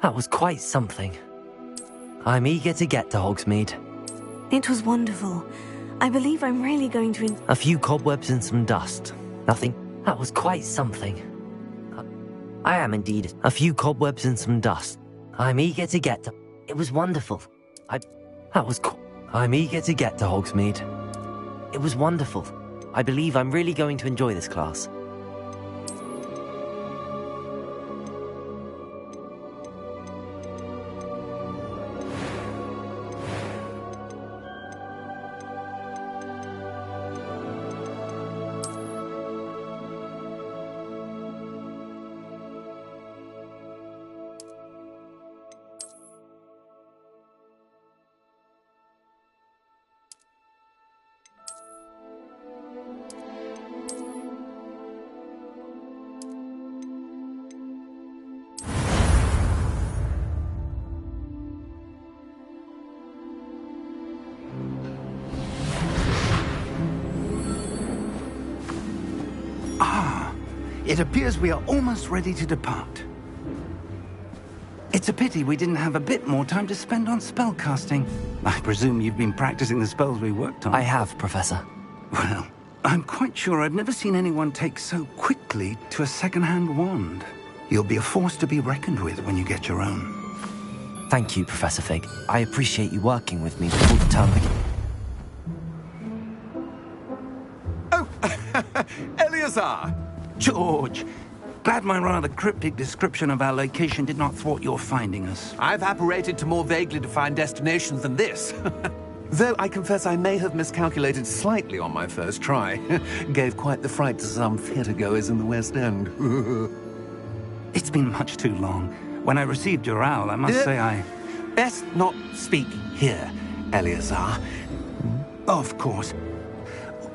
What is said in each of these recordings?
That was quite something. I'm eager to get to Hogsmeade. It was wonderful. I believe I'm really going to... A few cobwebs and some dust. Nothing. That was quite something. I am indeed. A few cobwebs and some dust. I'm eager to get to... It was wonderful. I'm eager to get to Hogsmeade. It was wonderful. I believe I'm really going to enjoy this class. It appears we are almost ready to depart. It's a pity we didn't have a bit more time to spend on spellcasting. I presume you've been practicing the spells we worked on. I have, Professor. Well, I'm quite sure I've never seen anyone take so quickly to a second-hand wand. You'll be a force to be reckoned with when you get your own. Thank you, Professor Fig. I appreciate you working with me before the term begins. Oh, Eleazar! George, glad my rather cryptic description of our location did not thwart your finding us. I've apparated to more vaguely defined destinations than this. Though I confess I may have miscalculated slightly on my first try. Gave quite the fright to some theatre-goers in the West End. It's been much too long. When I received your owl, I must say I... Best not speak here, Eleazar. Of course.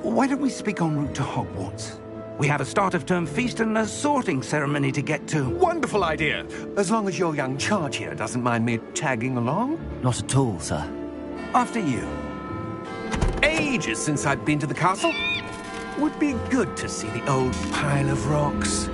Why don't we speak en route to Hogwarts? We have a start-of-term feast and a sorting ceremony to get to. Wonderful idea! As long as your young charge here doesn't mind me tagging along. Not at all, sir. After you. Ages since I've been to the castle. Would be good to see the old pile of rocks.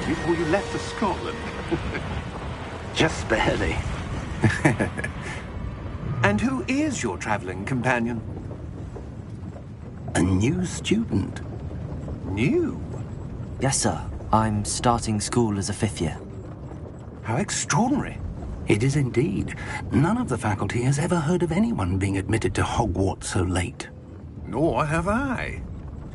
Before you left for Scotland. Just barely. And who is your traveling companion? A new student. New? Yes, sir. I'm starting school as a 5th year. How extraordinary. It is indeed. None of the faculty has ever heard of anyone being admitted to Hogwarts so late. Nor have I.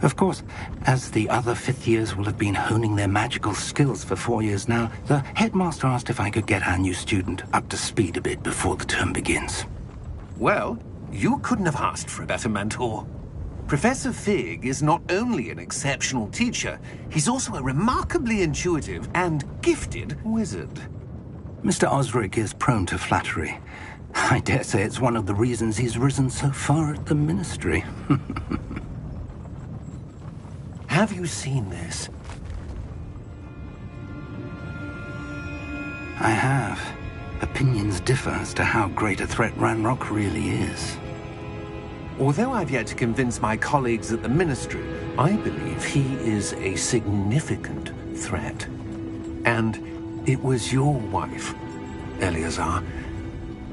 Of course, as the other 5th years will have been honing their magical skills for 4 years now, the headmaster asked if I could get our new student up to speed a bit before the term begins. Well, you couldn't have asked for a better mentor. Professor Fig is not only an exceptional teacher, he's also a remarkably intuitive and gifted wizard. Mr. Osric is prone to flattery. I dare say it's one of the reasons he's risen so far at the Ministry. Have you seen this? I have. Opinions differ as to how great a threat Ranrock really is. Although I've yet to convince my colleagues at the Ministry, I believe he is a significant threat. And it was your wife, Eleazar,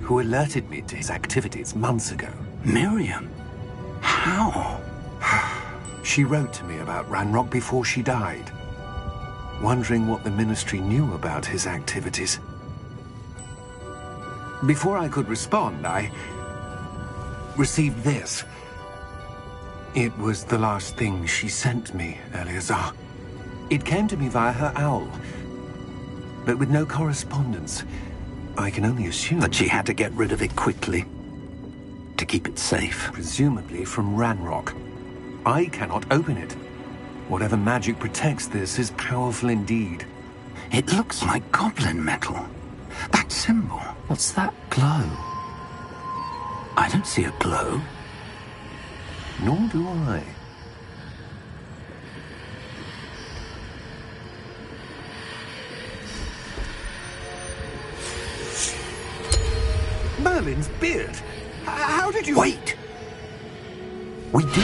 who alerted me to his activities months ago. Miriam? How? She wrote to me about Ranrock before she died, wondering what the Ministry knew about his activities. Before I could respond, I received this. It was the last thing she sent me, Eleazar. It came to me via her owl, but with no correspondence. I can only assume That she had to get rid of it quickly to keep it safe. presumably from Ranrock. I cannot open it. Whatever magic protects this is powerful indeed. It looks like goblin metal. That symbol. What's that glow? I don't see a glow. Nor do I. Merlin's beard? How did you... Wait! We do.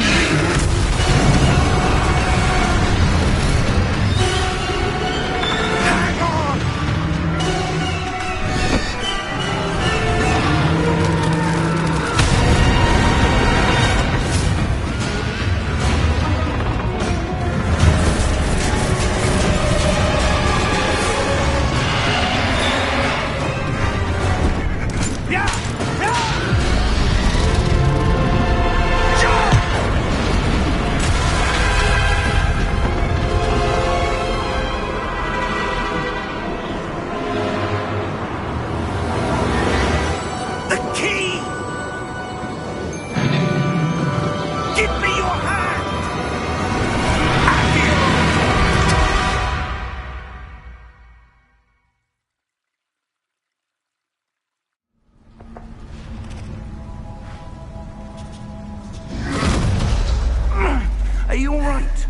Are you all right?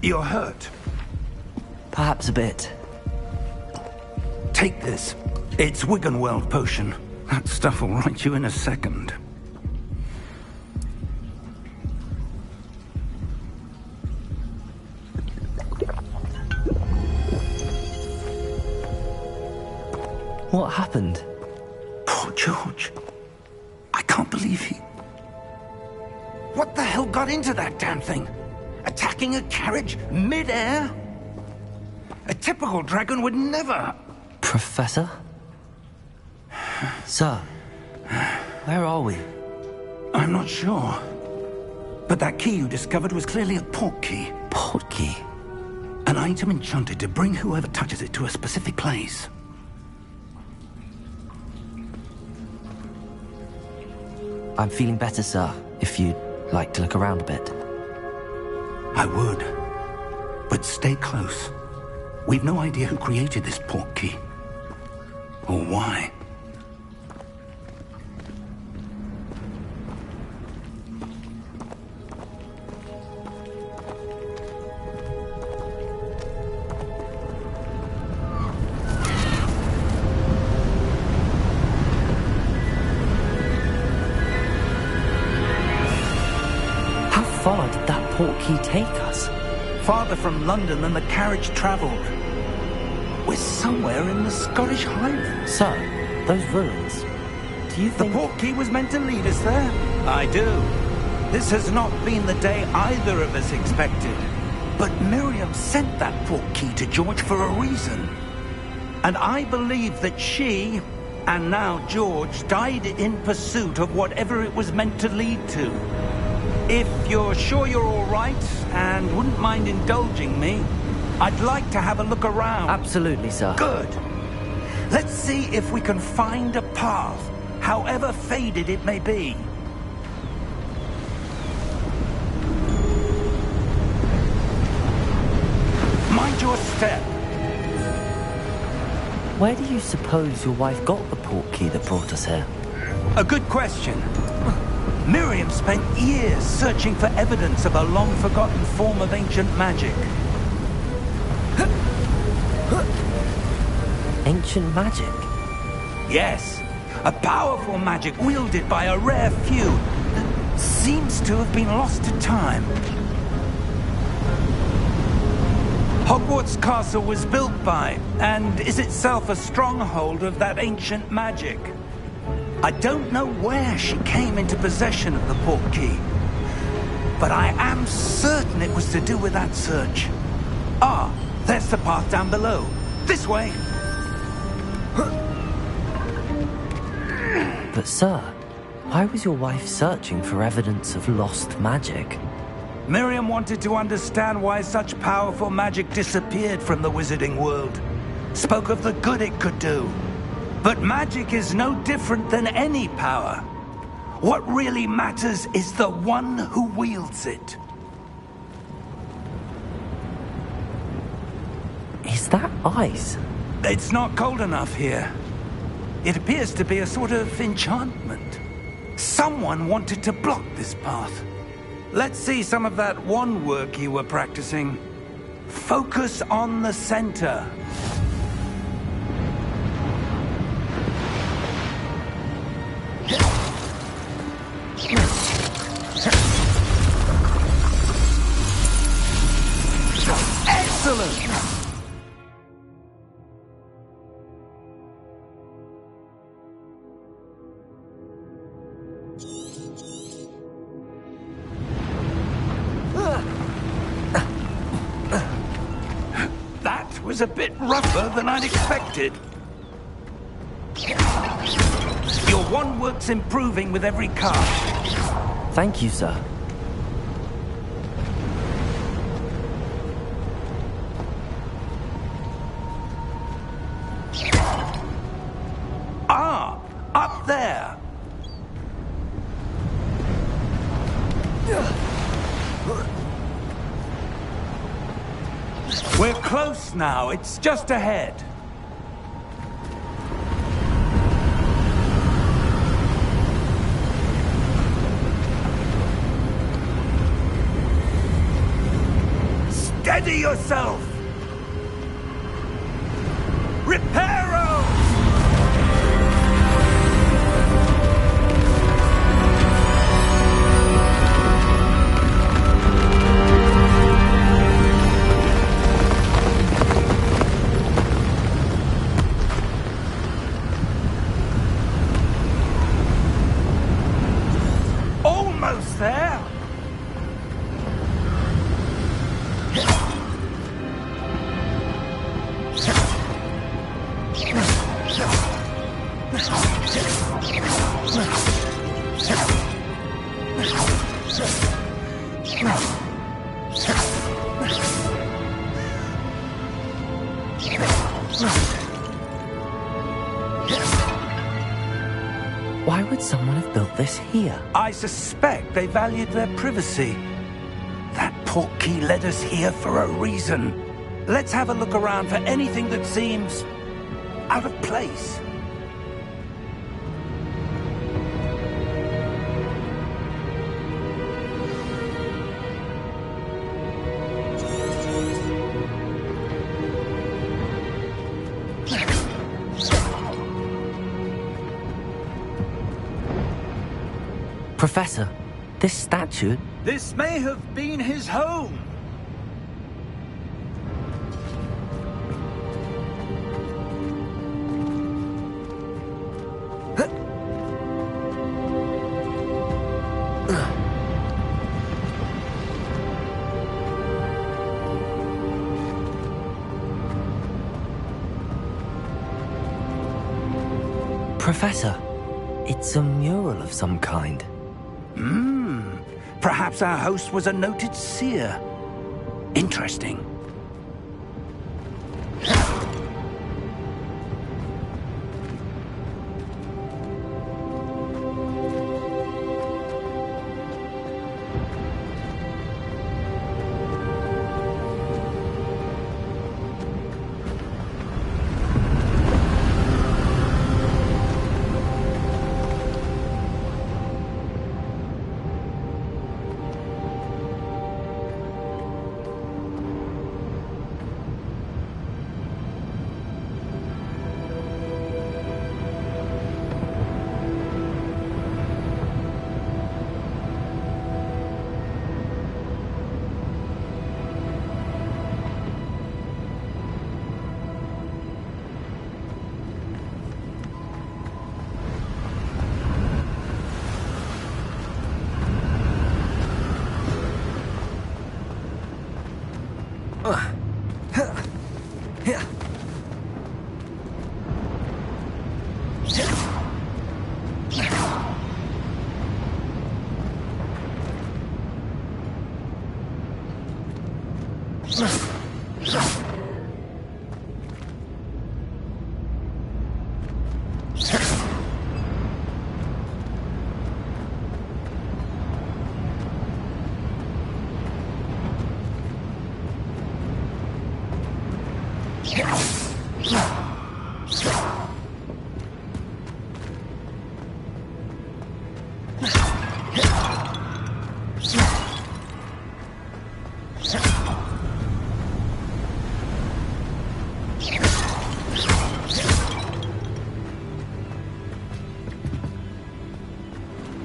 You're hurt. Perhaps a bit. Take this. It's Wiggenweld potion. That stuff will right you in a second. What happened? Poor George. I can't believe he... What the hell got into that damn thing? Attacking a carriage mid-air? A typical dragon would never... Professor? Sir, where are we? I'm not sure. But that key you discovered was clearly a port key. Port key? An item enchanted to bring whoever touches it to a specific place. I'm feeling better, sir, if you'd like to look around a bit. I would. But stay close. We've no idea who created this port key. Or why. How far did that port key take us? Farther from London than the carriage travelled. We're somewhere in the Scottish Highlands. Sir, those ruins. Do you The think... port key was meant to lead us there? I do. This has not been the day either of us expected. But Miriam sent that port key to George for a reason. And I believe that she, and now George, died in pursuit of whatever it was meant to lead to. If you're sure you're all right, and wouldn't mind indulging me, I'd like to have a look around. Absolutely, sir. Good. Let's see if we can find a path, however faded it may be. Mind your step. Where do you suppose your wife got the port key that brought us here? A good question. Miriam spent years searching for evidence of a long-forgotten form of ancient magic. Ancient magic? Yes, a powerful magic wielded by a rare few that seems to have been lost to time. Hogwarts Castle was built by, and is itself a stronghold of that ancient magic. I don't know where she came into possession of the port key, but I am certain it was to do with that search. Ah, there's the path down below. This way. But sir, why was your wife searching for evidence of lost magic? Miriam wanted to understand why such powerful magic disappeared from the wizarding world. Spoke of the good it could do. But magic is no different than any power. What really matters is the one who wields it. Is that ice? It's not cold enough here. It appears to be a sort of enchantment. Someone wanted to block this path. Let's see some of that wand work you were practicing. Focus on the center. Excellent! That was a bit rougher than I'd expected. Your wand work's improving with every cast. Thank you, sir. Ah, up there. We're close now. It's just ahead. Steady yourself! Reparo! Almost there! Why would someone have built this here? I suspect they valued their privacy. That portkey led us here for a reason. Let's have a look around for anything that seems out of place. Professor, this statue... This may have been his home. Professor, it's a mural of some kind. Perhaps our host was a noted seer. Interesting.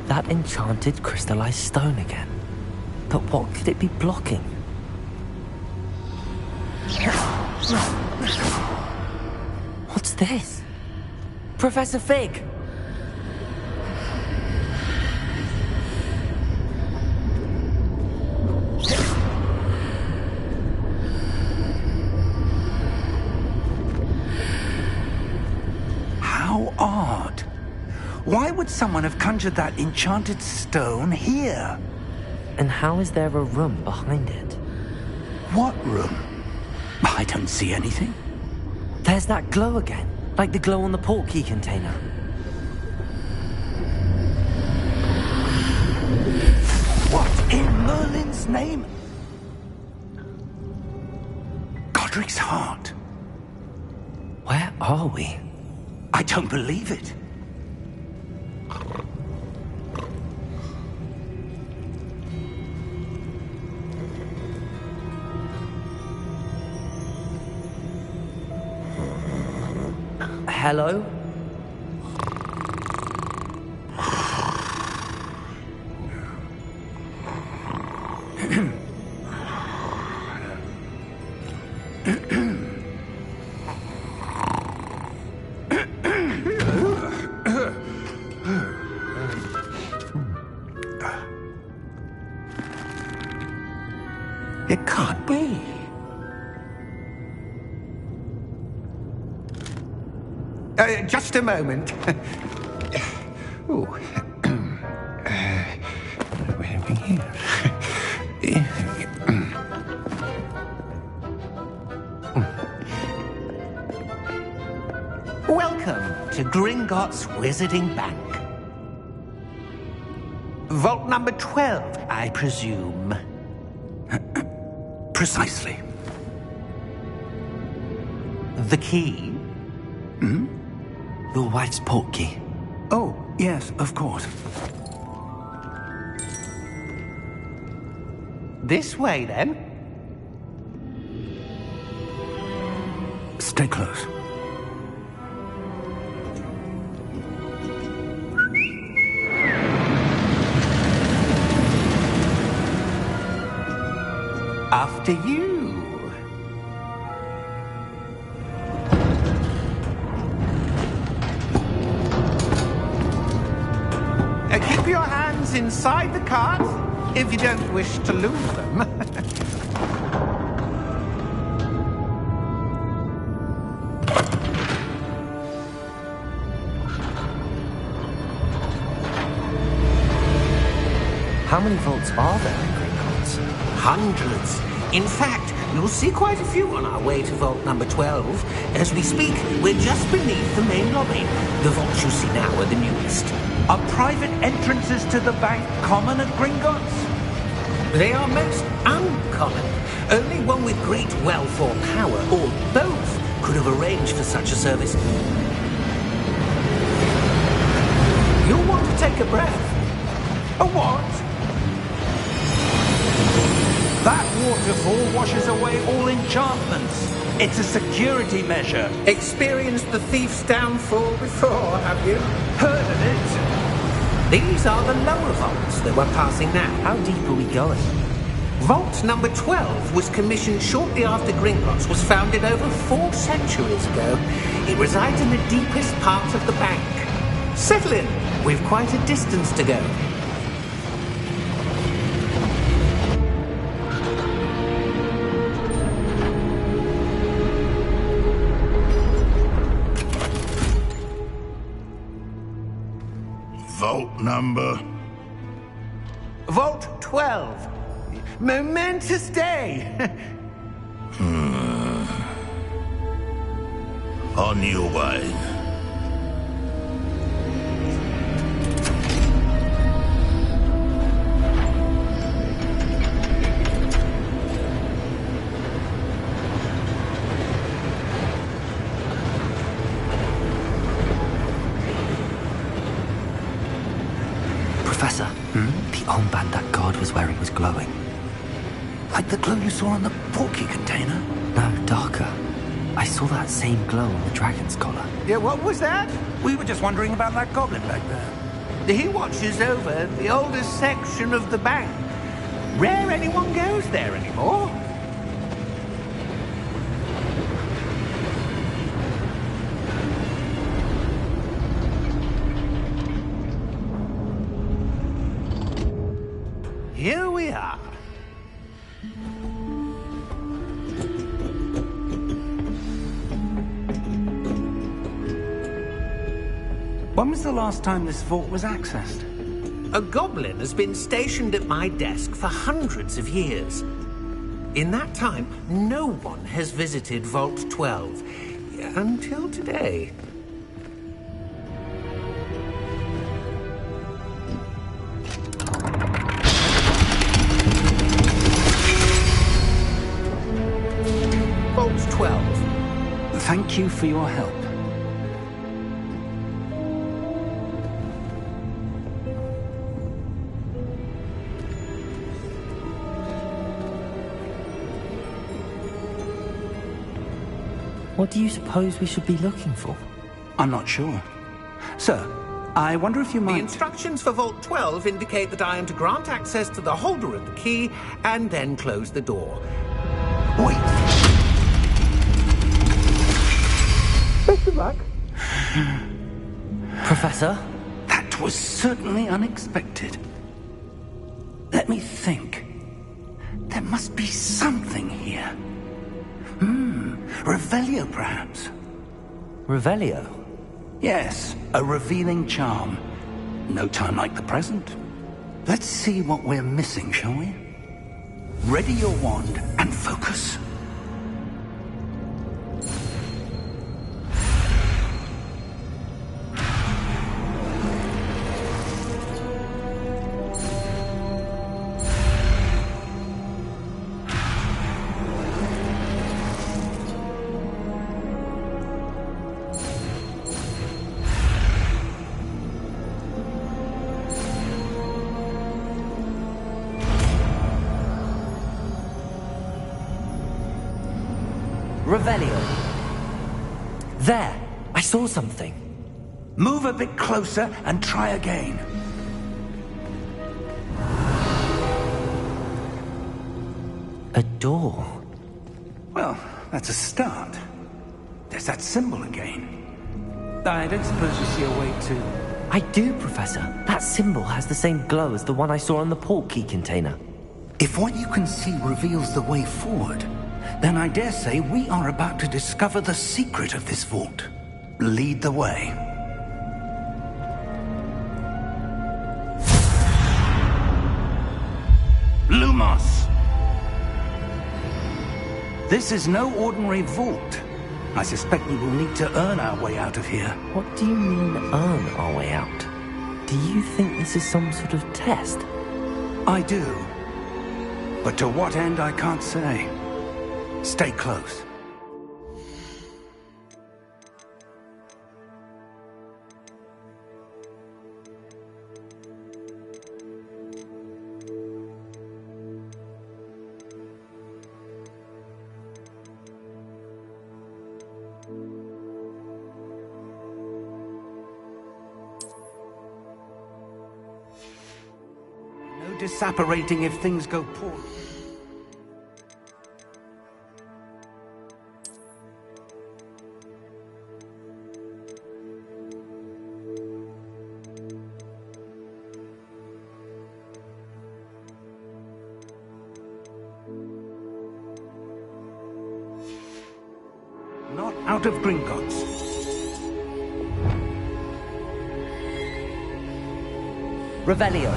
That enchanted crystallized stone again. But what could it be blocking? What's this? Professor Fig! How odd. Why would someone have conjured that enchanted stone here? And how is there a room behind it? What room? I don't see anything. There's that glow again, like the glow on the portkey container. What in Merlin's name? Godric's heart. Where are we? I don't believe it. Hello? It can't be. Just a moment. Ooh. Where are we here? Welcome to Gringotts Wizarding Bank. Vault number 12, I presume. Precisely. The key? Hmm? Your wife's portkey. Oh, yes, of course. This way, then. Stay close. After you. Keep your hands inside the cart if you don't wish to lose them. How many vaults are there in Gringotts? Hundreds. In fact, you'll see quite a few on our way to vault number 12. As we speak, we're just beneath the main lobby. The vaults you see now are the newest. Are private entrances to the bank common at Gringotts? They are most uncommon. Only one with great wealth or power, or both, could have arranged for such a service. You'll want to take a breath. A what? That waterfall washes away all enchantments. It's a security measure. Experienced the thief's downfall before, have you? Heard of it? These are the lower vaults that we're passing now. How deep are we going? Vault number 12 was commissioned shortly after Gringotts was founded over 4 centuries ago. It resides in the deepest part of the bank. Settle in. We've quite a distance to go. number? Vault 12. Momentous day. On your way. Professor, the armband that guard was wearing was glowing. Like the glow you saw on the porky container? No, darker. I saw that same glow on the dragon's collar. Yeah, what was that? We were just wondering about that goblin back there. He watches over the oldest section of the bank. Rare anyone goes there anymore. Here we are. When was the last time this vault was accessed? A goblin has been stationed at my desk for hundreds of years. In that time, no one has visited Vault 12. Until today. Vault 12. Thank you for your help. What do you suppose we should be looking for? I'm not sure. Sir, I wonder if you The might... instructions for Vault 12 indicate that I am to grant access to the holder of the key and then close the door. Wait. Best of luck. Professor? That was certainly unexpected. Let me think. There must be something here. Revelio, perhaps? Revelio? Yes, a revealing charm. No time like the present. Let's see what we're missing, shall we? Ready your wand and focus. Revelio. There! I saw something. Move a bit closer and try again. A door. Well, that's a start. There's that symbol again. I don't suppose you see a way to... I do, Professor. That symbol has the same glow as the one I saw on the port key container. If what you can see reveals the way forward, then I dare say we are about to discover the secret of this vault. Lead the way. Lumos! This is no ordinary vault. I suspect we will need to earn our way out of here. What do you mean, earn our way out? Do you think this is some sort of test? I do. But to what end, I can't say. Stay close. No disapparating if things go poorly. Not out of Gringotts. Revelio.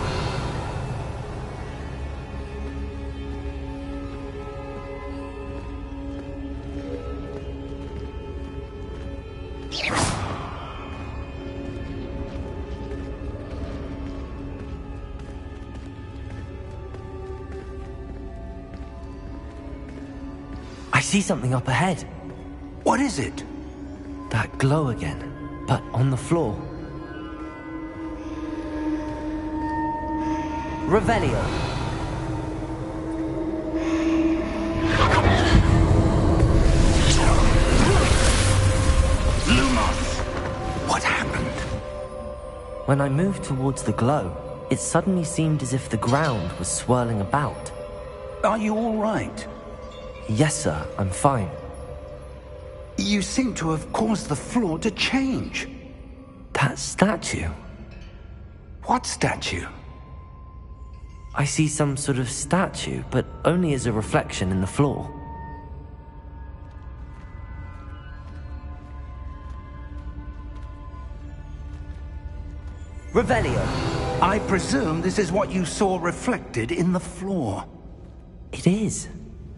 I see something up ahead. What is it? That glow again, but on the floor. Revelio. Lumos! What happened? When I moved towards the glow, it suddenly seemed as if the ground was swirling about. Are you all right? Yes, sir, I'm fine. You seem to have caused the floor to change. That statue. What statue? I see some sort of statue, but only as a reflection in the floor. Revelio. I presume this is what you saw reflected in the floor. It is.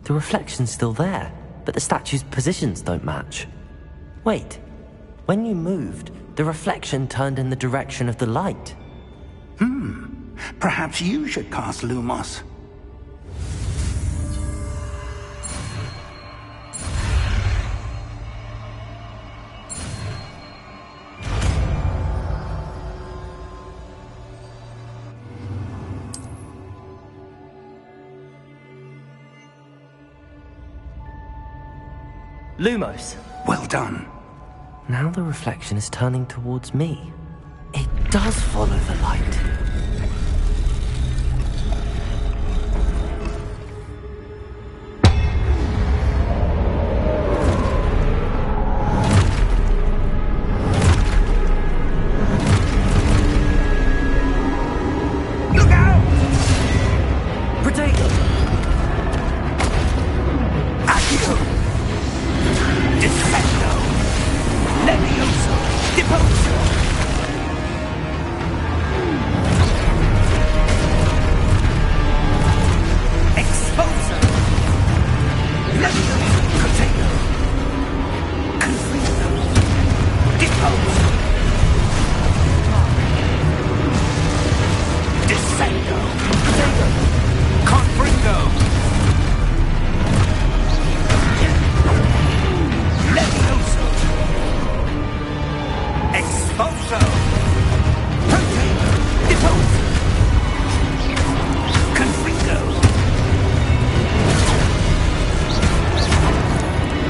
The reflection's still there, but the statue's positions don't match. Wait. When you moved, the reflection turned in the direction of the light. Perhaps you should cast Lumos. Lumos. Well done. Now the reflection is turning towards me. It does follow the light. Look out! Protego! Accio! Defendo! Levioso! Deposo! Exposo! Levioso! Protego! Confringo! Deposo! Descendo! Protego! Confringo! Levioso! Exposo! Protego! Deposo! Confringo!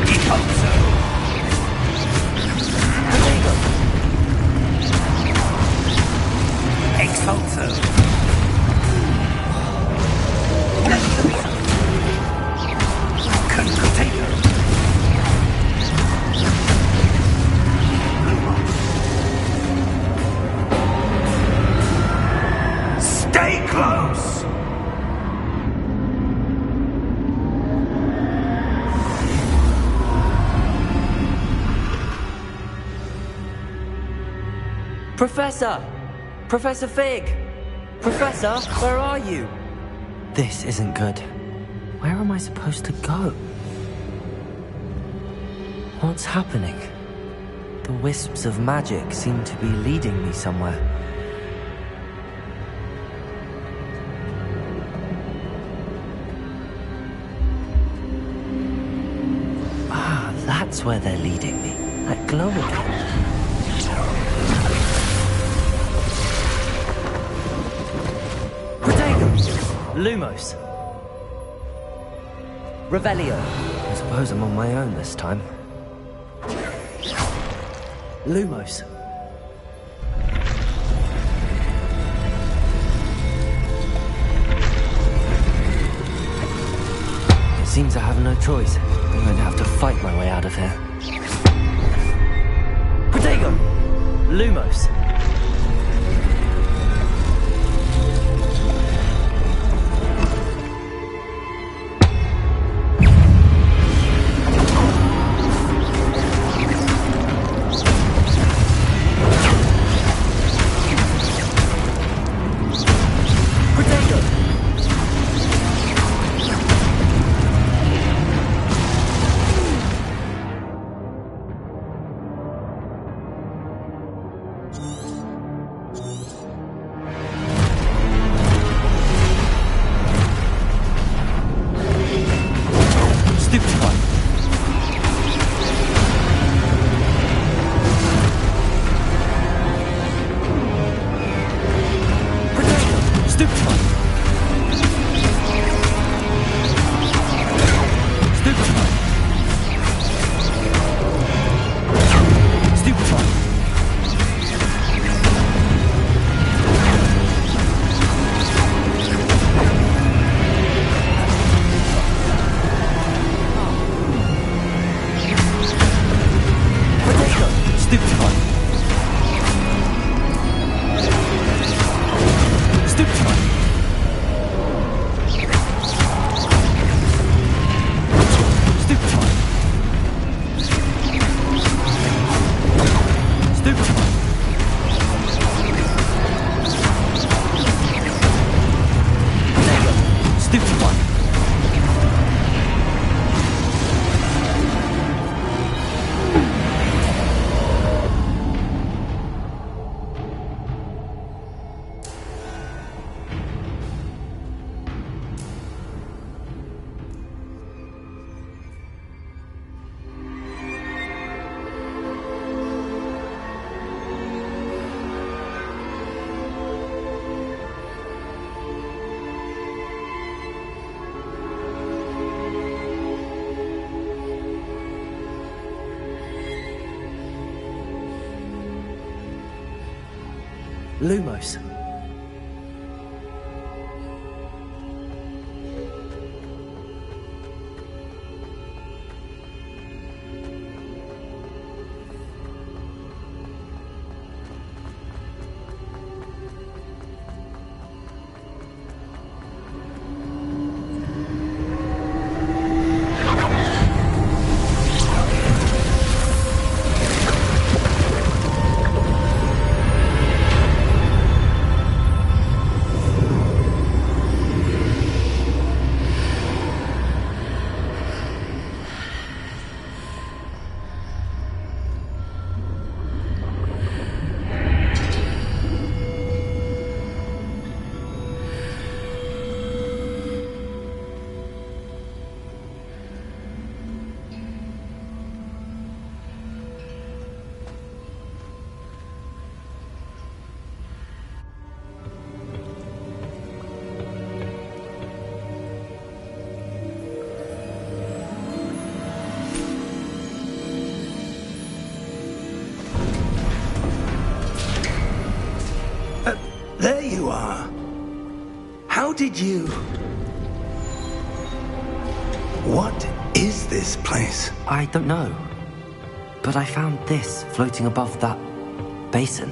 Deposo! Protego! Exposo! Levioso! Protego! Stay close! Professor! Professor Fig! Professor, where are you? This isn't good. Where am I supposed to go? What's happening? The wisps of magic seem to be leading me somewhere. Ah, that's where they're leading me. That glow again. Protego! Lumos. Revelio. I suppose I'm on my own this time. Lumos. It seems I have no choice. I'm going to have to fight my way out of here. Protego! Lumos. Stupefy. Stupefy. Stupefy. Stupefy. Stupefy. Lumos. There you are. How did you... What is this place? I don't know. But I found this floating above that basin.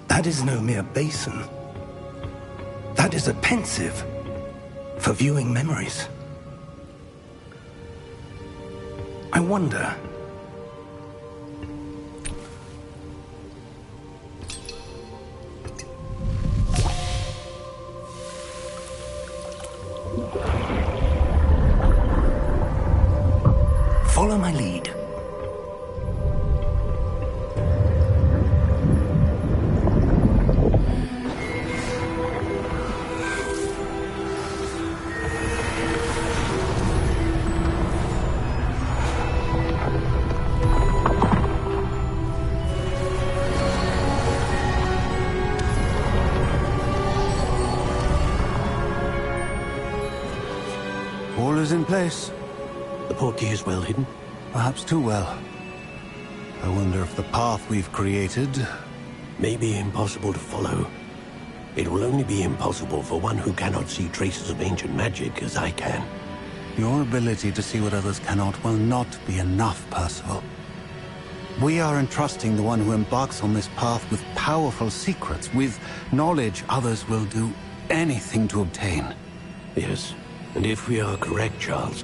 That is no mere basin. That is a pensive for viewing memories. I wonder... Follow my lead. All is in place. The portkey is well hidden. Perhaps too well. I wonder if the path we've created... May be impossible to follow. It will only be impossible for one who cannot see traces of ancient magic as I can. Your ability to see what others cannot will not be enough, Percival. We are entrusting the one who embarks on this path with powerful secrets, with knowledge others will do anything to obtain. Yes, and if we are correct, Charles,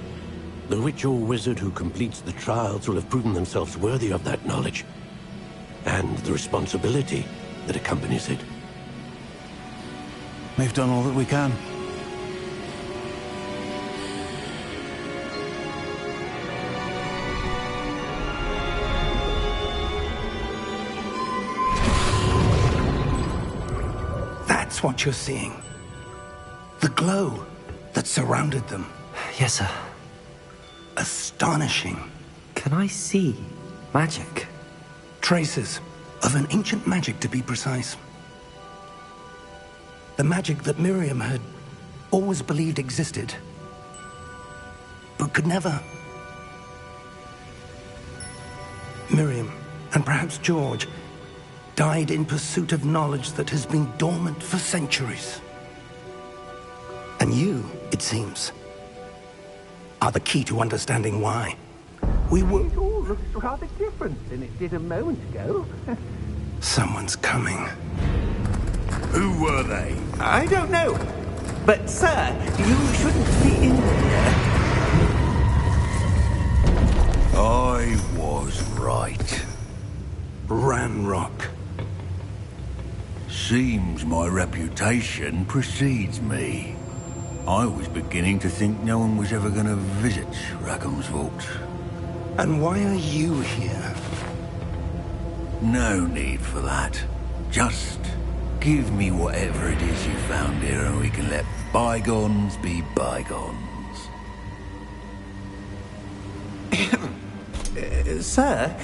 the witch or wizard who completes the trials will have proven themselves worthy of that knowledge, and the responsibility that accompanies it. We've done all that we can. That's what you're seeing. The glow that surrounded them. Yes, sir. Astonishing. Can I see magic? Traces of an ancient magic, to be precise. The magic that Miriam had always believed existed, but could never. Miriam, and perhaps George, died in pursuit of knowledge that has been dormant for centuries. And you, it seems, are the key to understanding why. We were... looks rather different than it did a moment ago. Someone's coming. Who were they? I don't know. But, sir, you shouldn't be in here. I was right. Ranrock. Seems my reputation precedes me. I was beginning to think no one was ever going to visit Rackham's vault. And why are you here? No need for that. Just give me whatever it is you found here and we can let bygones be bygones. Sir,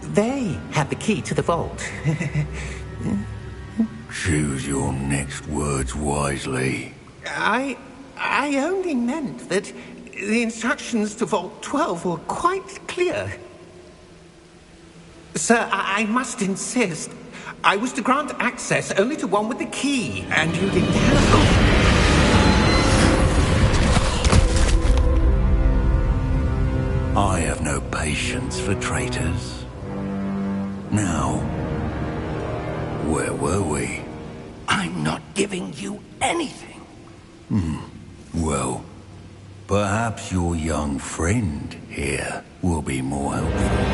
they have the key to the vault. Choose your next words wisely. I only meant that the instructions to Vault 12 were quite clear. Sir, I must insist. I was to grant access only to one with the key, and you didn't have... I have no patience for traitors. Now, where were we? I'm not giving you anything. Well, perhaps your young friend here will be more helpful.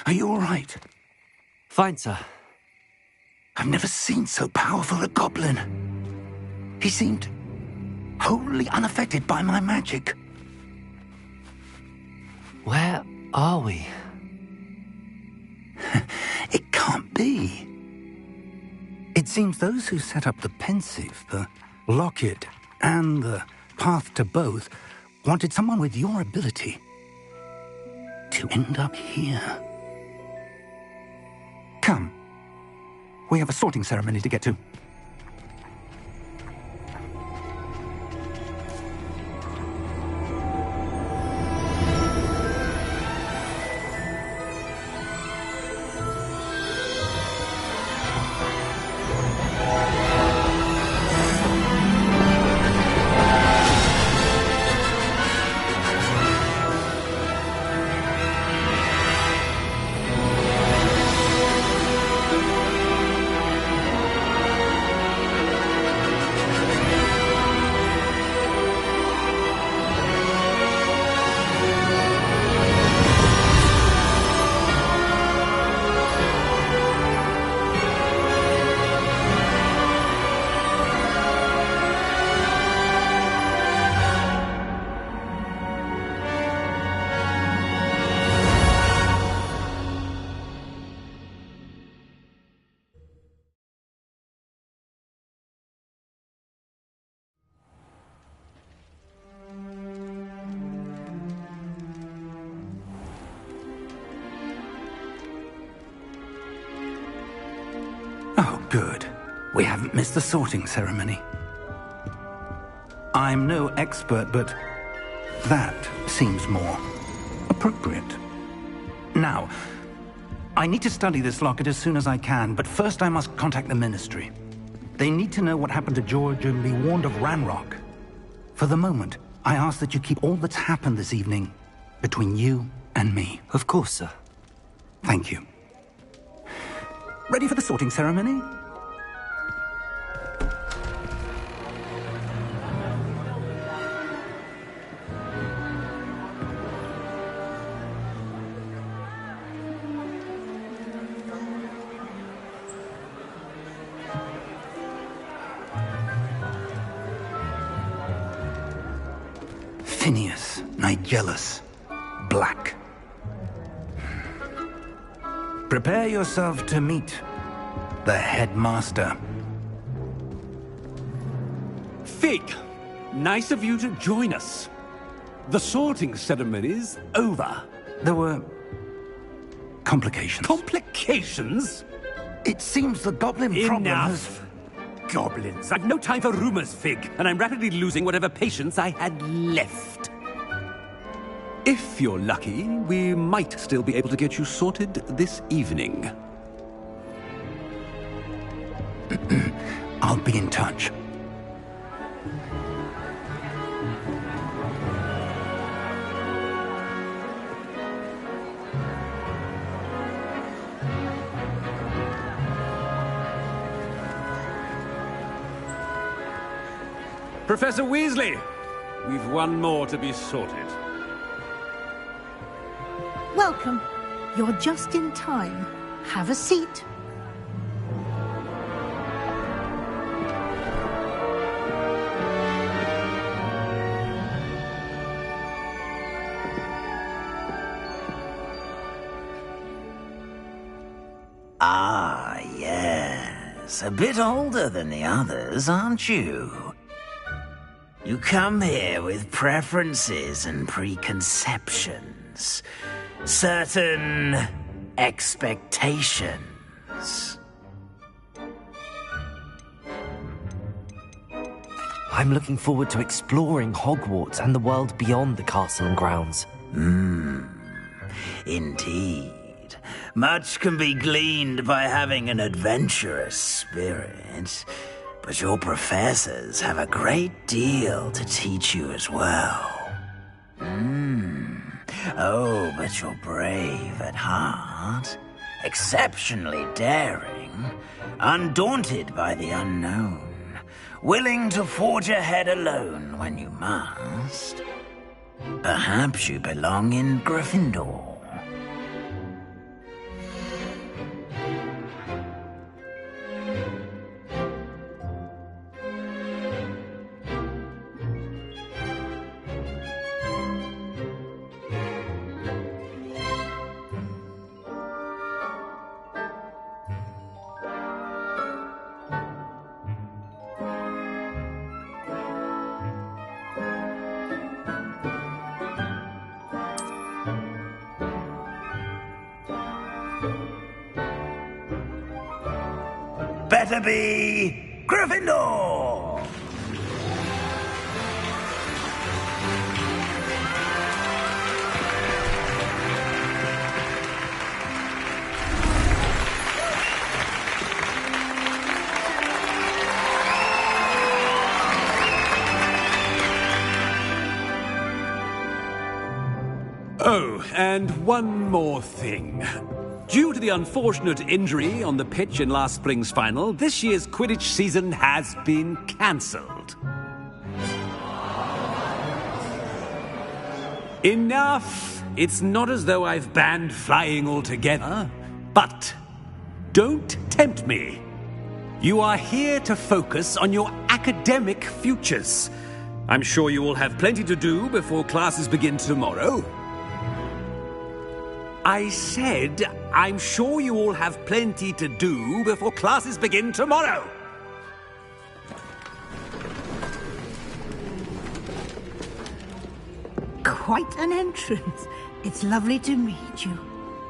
Are you all right? Fine, sir. I've never seen so powerful a goblin. He seemed wholly unaffected by my magic. Where are we? It can't be. It seems those who set up the pensive, the locket, and the path to both wanted someone with your ability to end up here. Come. We have a sorting ceremony to get to. Oh, good. We haven't missed the sorting ceremony. I'm no expert, but that seems more appropriate. Now, I need to study this locket as soon as I can, but first I must contact the Ministry. They need to know what happened to George and be warned of Ranrock. For the moment, I ask that you keep all that's happened this evening between you and me. Of course, sir. Thank you. Ready for the sorting ceremony? made jealous. Black. Prepare yourself to meet the headmaster. Fig, nice of you to join us. The sorting ceremony's over. There were complications. Complications? It seems the goblin problem has... Enough! Goblins. I've no time for rumors, Fig, and I'm rapidly losing whatever patience I had left. If you're lucky, we might still be able to get you sorted this evening. I'll be in touch. Professor Weasley, we've one more to be sorted. Welcome. You're just in time. Have a seat. Ah, yes. A bit older than the others, aren't you? You come here with preferences and preconceptions. Certain expectations. I'm looking forward to exploring Hogwarts and the world beyond the castle and grounds. Indeed. Much can be gleaned by having an adventurous spirit, but your professors have a great deal to teach you as well. Oh, but you're brave at heart, exceptionally daring, undaunted by the unknown, willing to forge ahead alone when you must. Perhaps you belong in Gryffindor. Better be Gryffindor! Oh, and one more thing. Due to the unfortunate injury on the pitch in last spring's final, this year's Quidditch season has been cancelled. Enough! It's not as though I've banned flying altogether, but don't tempt me. You are here to focus on your academic futures. I'm sure you will have plenty to do before classes begin tomorrow. I said, I'm sure you all have plenty to do before classes begin tomorrow. Quite an entrance. It's lovely to meet you.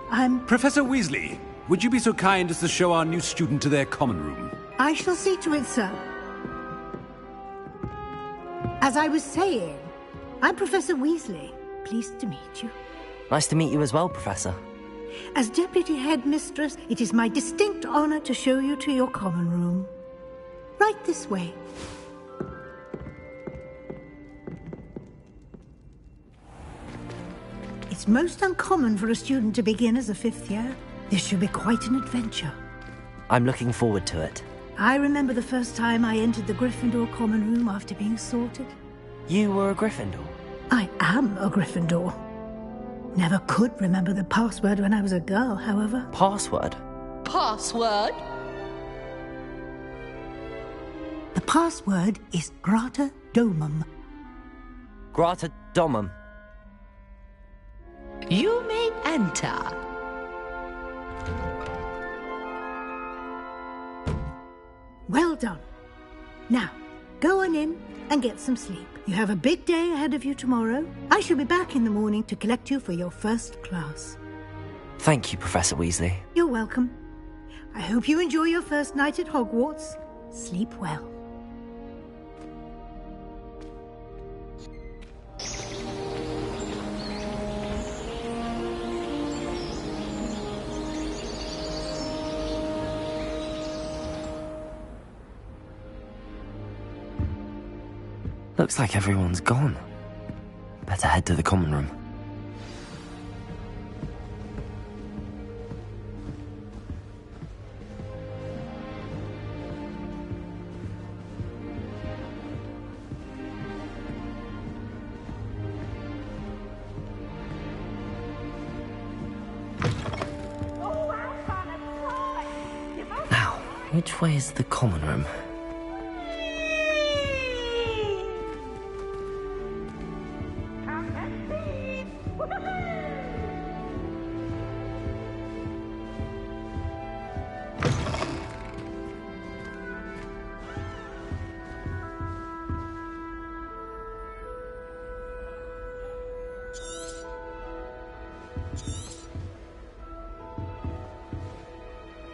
I'm... Professor Weasley, would you be so kind as to show our new student to their common room? I shall see to it, sir. As I was saying, I'm Professor Weasley. Pleased to meet you. Nice to meet you as well, Professor. As Deputy Headmistress, it is my distinct honor to show you to your common room. Right this way. It's most uncommon for a student to begin as a fifth year. This should be quite an adventure. I'm looking forward to it. I remember the first time I entered the Gryffindor common room after being sorted. You were a Gryffindor? I am a Gryffindor. Never could remember the password when I was a girl, however. Password? Password? The password is Grata Domum. Grata Domum. You may enter. Well done. Now, go on in and get some sleep. You have a big day ahead of you tomorrow. I shall be back in the morning to collect you for your first class. Thank you, Professor Weasley. You're welcome. I hope you enjoy your first night at Hogwarts. Sleep well. Looks like everyone's gone. Better head to the common room. Now, which way is the common room?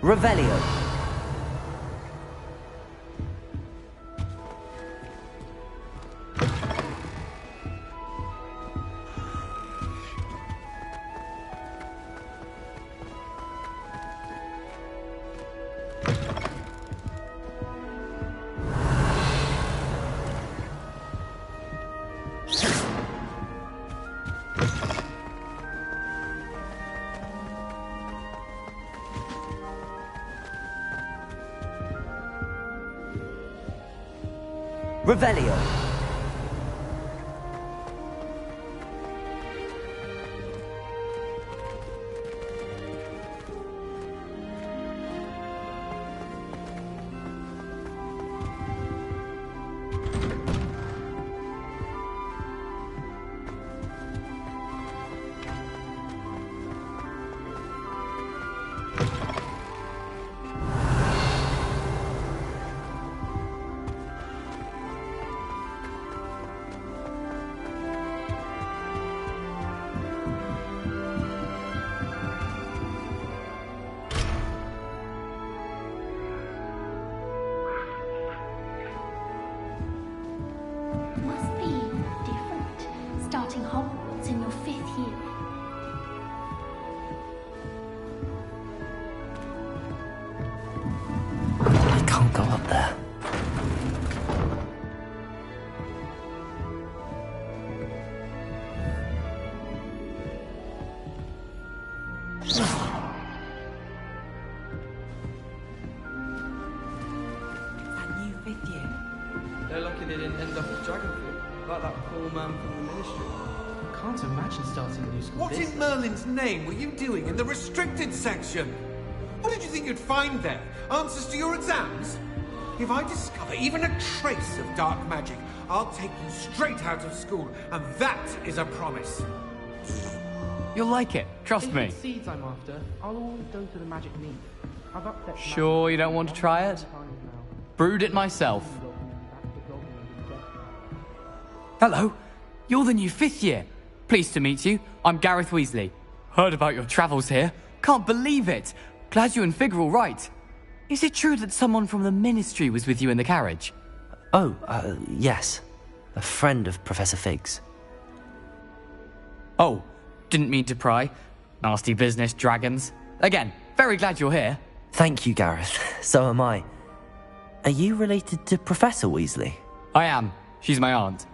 Revelio. Revelio. Must be different, starting Hogwarts in your 5th year. I can't go up there. They're lucky they didn't end up as Dragonfruit, like that poor man from the Ministry. I can't imagine starting a new school. What in Merlin's name were you doing in the restricted section? What did you think you'd find there? Answers to your exams? If I discover even a trace of dark magic, I'll take you straight out of school, and that is a promise. You'll like it, trust me. If it's seeds I'm after, I'll always go to the magic meat. I've upset Sure you don't want to try it? Brewed it myself. Hello, you're the new 5th year. Pleased to meet you. I'm Gareth Weasley. Heard about your travels here. Can't believe it. Glad you and Fig are all right. Is it true that someone from the Ministry was with you in the carriage? Oh, yes. A friend of Professor Fig's. Oh, didn't mean to pry. Nasty business, dragons. Again, very glad you're here. Thank you, Gareth. So am I. Are you related to Professor Weasley? I am. She's my aunt.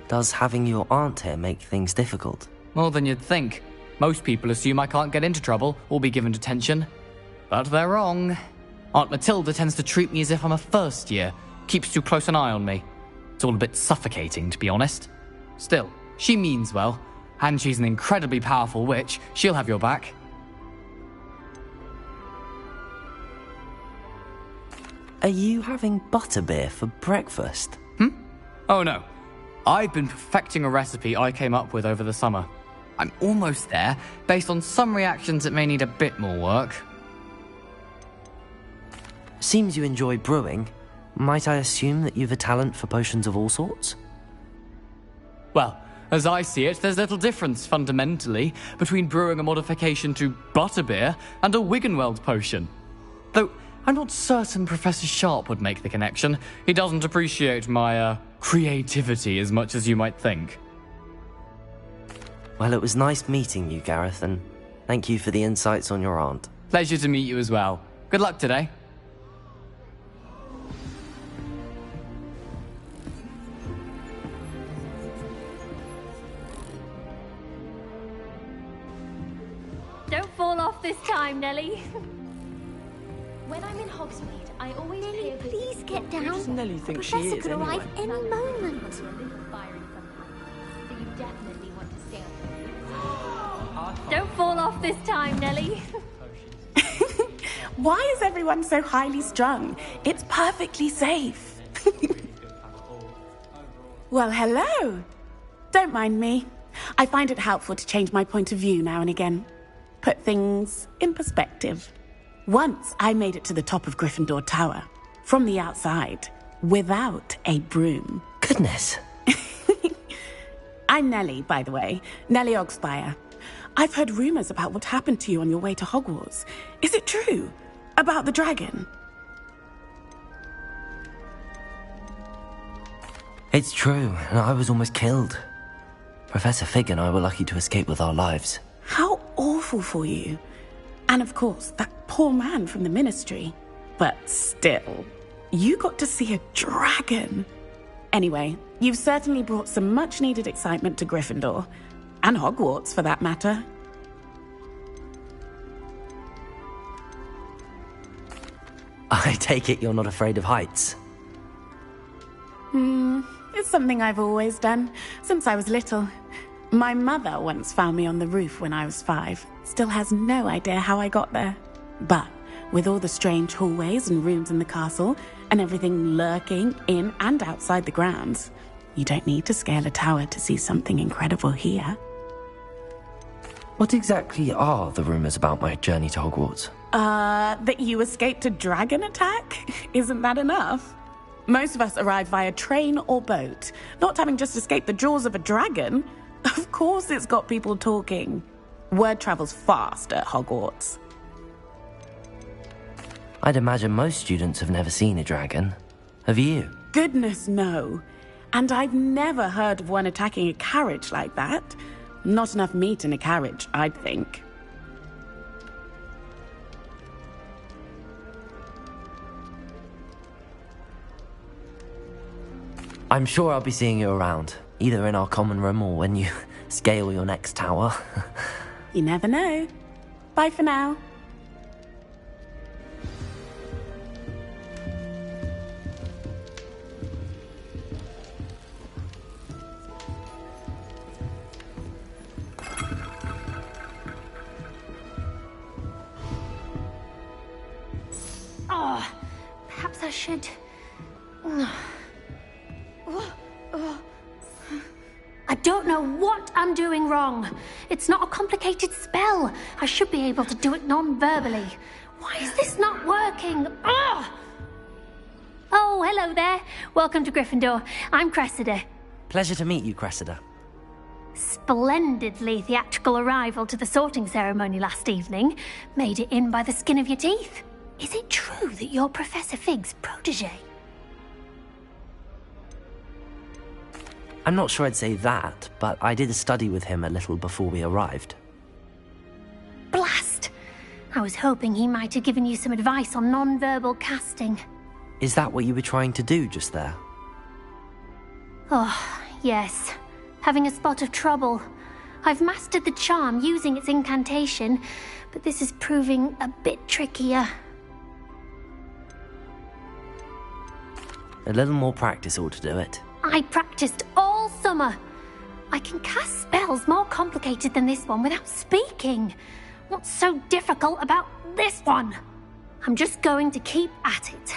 Does having your aunt here make things difficult? More than you'd think. Most people assume I can't get into trouble or be given detention. But they're wrong. Aunt Matilda tends to treat me as if I'm a first year. Keeps too close an eye on me. It's all a bit suffocating, to be honest. Still, she means well. And she's an incredibly powerful witch. She'll have your back. Are you having butterbeer for breakfast? Oh no. I've been perfecting a recipe I came up with over the summer. I'm almost there. Based on some reactions, it may need a bit more work. Seems you enjoy brewing. Might I assume that you've a talent for potions of all sorts? Well, as I see it, there's little difference, fundamentally, between brewing a modification to butterbeer and a Wiggenweld potion. Though, I'm not certain Professor Sharp would make the connection. He doesn't appreciate my, creativity as much as you might think. Well, it was nice meeting you, Gareth, and thank you for the insights on your aunt. Pleasure to meet you as well. Good luck today. Don't fall off this time, Nellie. When I'm in Hogsmeade, I always Nellie, please get down. Who does Nellie think the she professor is, could anyway? arrive any moment. A little fiery sometimes, so you definitely want to stay on. Don't fall off this time, Nellie. Why is everyone so highly strung? It's perfectly safe. Well, hello. Don't mind me. I find it helpful to change my point of view now and again. Put things in perspective. Once I made it to the top of Gryffindor Tower, from the outside, without a broom. Goodness. I'm Nellie, by the way. Nellie Ogspire. I've heard rumors about what happened to you on your way to Hogwarts. Is it true? About the dragon? It's true, and I was almost killed. Professor Fig and I were lucky to escape with our lives. How awful for you. And of course, that poor man from the Ministry. But still, you got to see a dragon. Anyway, you've certainly brought some much-needed excitement to Gryffindor. And Hogwarts, for that matter. I take it you're not afraid of heights. It's something I've always done, since I was little. My mother once found me on the roof when I was 5. Still has no idea how I got there. But with all the strange hallways and rooms in the castle, and everything lurking in and outside the grounds, you don't need to scale a tower to see something incredible here. What exactly are the rumors about my journey to Hogwarts? That you escaped a dragon attack? Isn't that enough? Most of us arrive via train or boat, not having just escaped the jaws of a dragon. Of course it's got people talking. Word travels fast at Hogwarts. I'd imagine most students have never seen a dragon. Have you? Goodness, no. And I've never heard of one attacking a carriage like that. Not enough meat in a carriage, I'd think. I'm sure I'll be seeing you around, either in our common room or when you scale your next tower. You never know. Bye for now. Oh, perhaps I should... I don't know what I'm doing wrong. It's not a complicated spell. I should be able to do it non-verbally. Why is this not working? Oh, hello there. Welcome to Gryffindor. I'm Cressida. Pleasure to meet you, Cressida. Splendidly theatrical arrival to the sorting ceremony last evening. Made it in by the skin of your teeth. Is it true that you're Professor Fig's protege? I'm not sure I'd say that, but I did study with him a little before we arrived. Blast! I was hoping he might have given you some advice on non-verbal casting. Is that what you were trying to do just there? Oh, yes. Having a spot of trouble. I've mastered the charm using its incantation, but this is proving a bit trickier. A little more practice ought to do it. I practiced all summer. I can cast spells more complicated than this one without speaking. What's so difficult about this one? I'm just going to keep at it.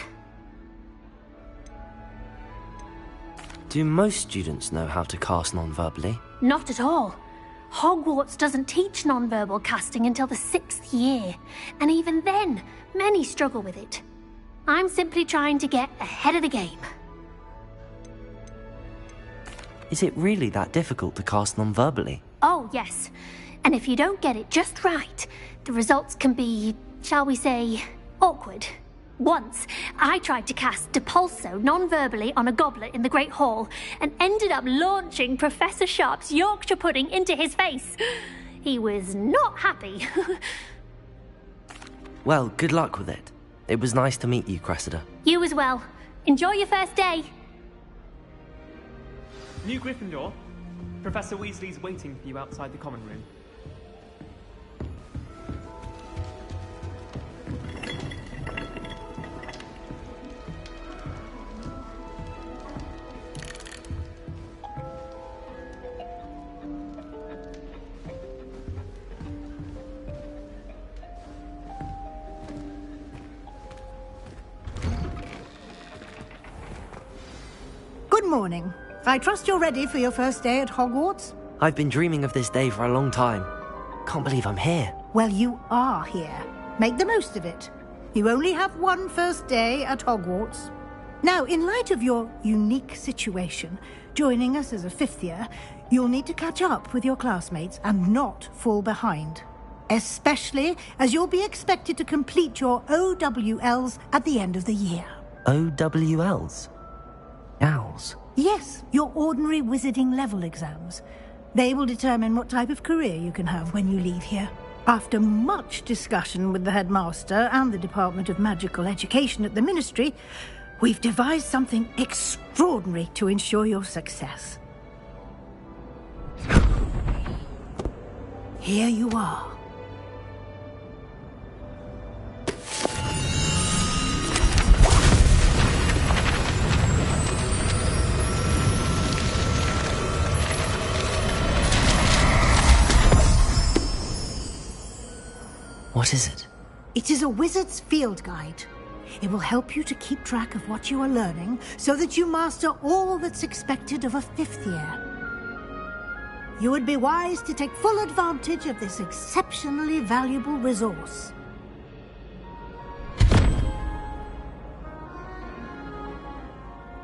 Do most students know how to cast non-verbally? Not at all. Hogwarts doesn't teach nonverbal casting until the 6th year, and even then, many struggle with it. I'm simply trying to get ahead of the game. Is it really that difficult to cast non-verbally? Oh, yes. And if you don't get it just right, the results can be, shall we say, awkward. Once, I tried to cast Depulso non-verbally on a goblet in the Great Hall and ended up launching Professor Sharp's Yorkshire pudding into his face. He was not happy. Well, good luck with it. It was nice to meet you, Cressida. You as well. Enjoy your first day. New Gryffindor. Professor Weasley's waiting for you outside the common room. Good morning. I trust you're ready for your first day at Hogwarts? I've been dreaming of this day for a long time. Can't believe I'm here. Well, you are here. Make the most of it. You only have one first day at Hogwarts. Now, in light of your unique situation, joining us as a 5th year, you'll need to catch up with your classmates and not fall behind. Especially as you'll be expected to complete your OWLs at the end of the year. OWLs? Owls? Yes, your ordinary wizarding level exams. They will determine what type of career you can have when you leave here. After much discussion with the headmaster and the Department of Magical Education at the Ministry, we've devised something extraordinary to ensure your success. Here you are. What is it? It is a wizard's field guide. It will help you to keep track of what you are learning so that you master all that's expected of a 5th year. You would be wise to take full advantage of this exceptionally valuable resource.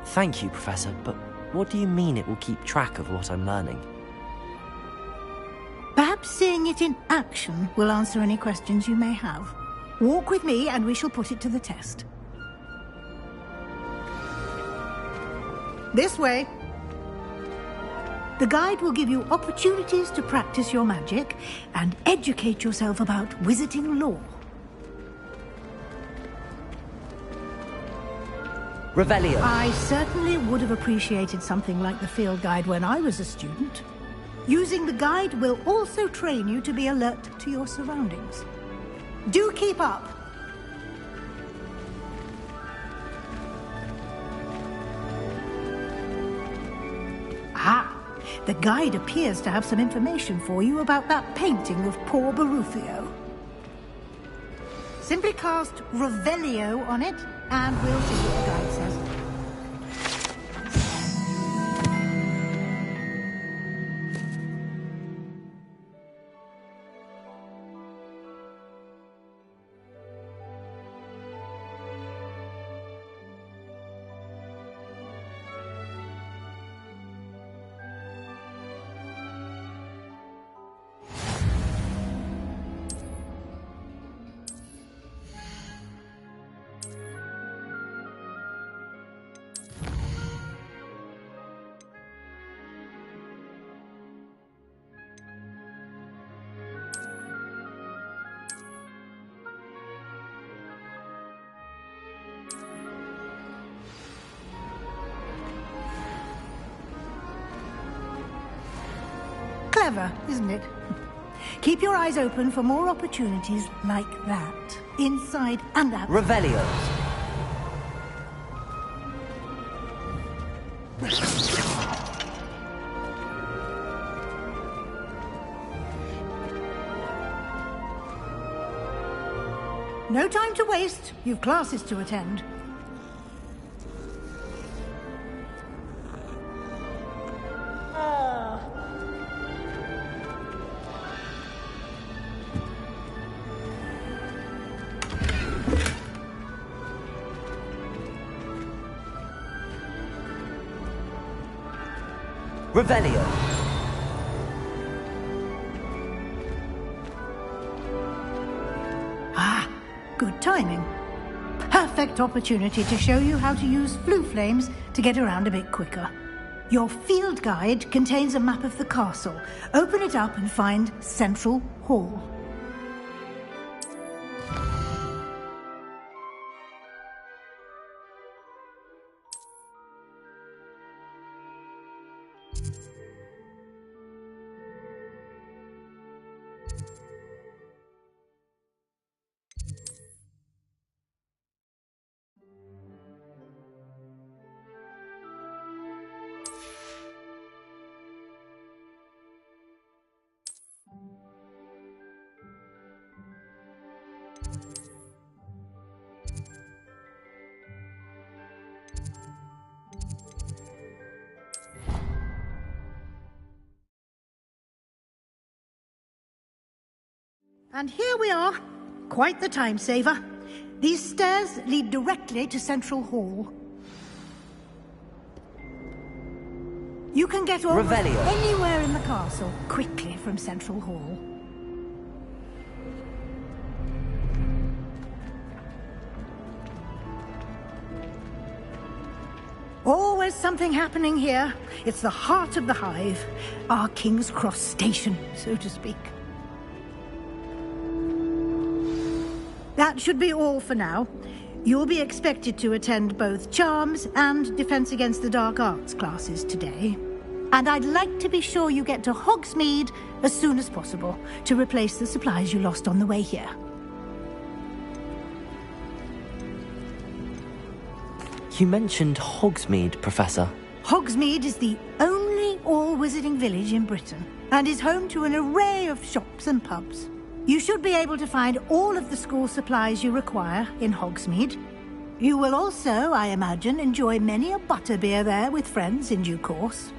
Thank you, Professor, but what do you mean it will keep track of what I'm learning? Perhaps seeing it in action will answer any questions you may have. Walk with me and we shall put it to the test. This way. The guide will give you opportunities to practice your magic and educate yourself about wizarding lore. Revelio. I certainly would have appreciated something like the field guide when I was a student. Using the guide will also train you to be alert to your surroundings. Do keep up! Ah! The guide appears to have some information for you about that painting of poor Barufio. Simply cast Revelio on it, and we'll see what the guide says. Clever, isn't it? Keep your eyes open for more opportunities like that, inside and out. Revelio. No time to waste. You've classes to attend. Revelio. Ah, good timing. Perfect opportunity to show you how to use flue flames to get around a bit quicker. Your field guide contains a map of the castle. Open it up and find Central Hall. And here we are. Quite the time saver. These stairs lead directly to Central Hall. You can get almost anywhere in the castle quickly from Central Hall. Always something happening here. It's the heart of the hive. Our King's Cross station, so to speak. That should be all for now. You'll be expected to attend both Charms and Defense Against the Dark Arts classes today. And I'd like to be sure you get to Hogsmeade as soon as possible to replace the supplies you lost on the way here. You mentioned Hogsmeade, Professor. Hogsmeade is the only all-wizarding village in Britain and is home to an array of shops and pubs. You should be able to find all of the school supplies you require in Hogsmeade. You will also, I imagine, enjoy many a butterbeer there with friends in due course.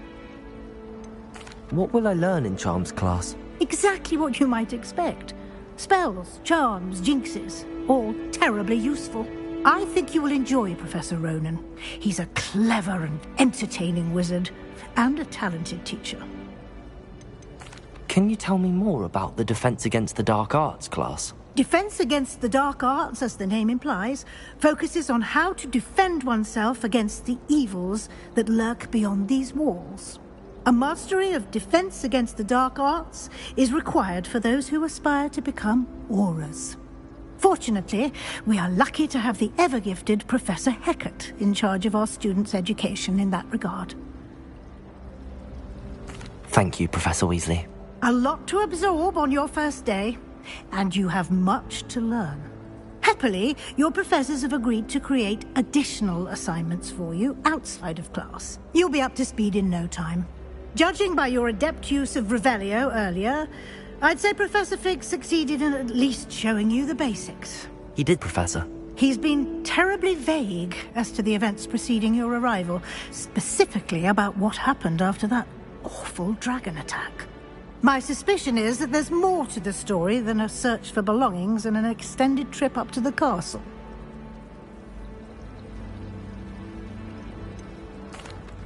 What will I learn in Charms class? Exactly what you might expect. Spells, charms, jinxes, all terribly useful. I think you will enjoy Professor Ronan. He's a clever and entertaining wizard, and a talented teacher. Can you tell me more about the Defense Against the Dark Arts class? Defense Against the Dark Arts, as the name implies, focuses on how to defend oneself against the evils that lurk beyond these walls. A mastery of Defense Against the Dark Arts is required for those who aspire to become Aurors. Fortunately, we are lucky to have the ever-gifted Professor Hecat in charge of our students' education in that regard. Thank you, Professor Weasley. A lot to absorb on your first day, and you have much to learn. Happily, your professors have agreed to create additional assignments for you outside of class. You'll be up to speed in no time. Judging by your adept use of Revelio earlier, I'd say Professor Fig succeeded in at least showing you the basics. He did, Professor. He's been terribly vague as to the events preceding your arrival, specifically about what happened after that awful dragon attack. My suspicion is that there's more to the story than a search for belongings and an extended trip up to the castle.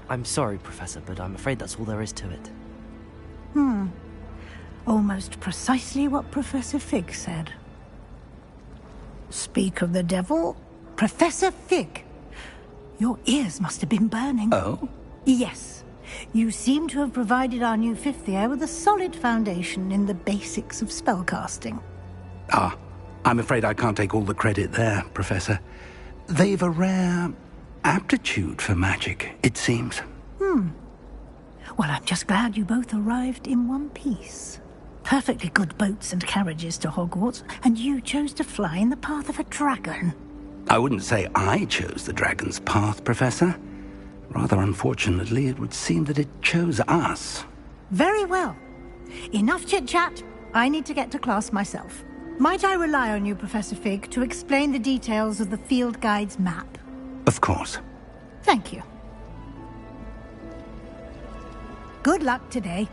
I'm sorry, Professor, but I'm afraid that's all there is to it. Almost precisely what Professor Fig said. Speak of the devil, Professor Fig. Your ears must have been burning. Oh? Yes. You seem to have provided our new fifth year with a solid foundation in the basics of spellcasting. Ah, I'm afraid I can't take all the credit there, Professor. They've a rare aptitude for magic, it seems. Well, I'm just glad you both arrived in one piece. Perfectly good boats and carriages to Hogwarts, and you chose to fly in the path of a dragon. I wouldn't say I chose the dragon's path, Professor. Rather unfortunately, it would seem that it chose us. Very well. Enough chit-chat. I need to get to class myself. Might I rely on you, Professor Fig, to explain the details of the field guide's map? Of course. Thank you. Good luck today.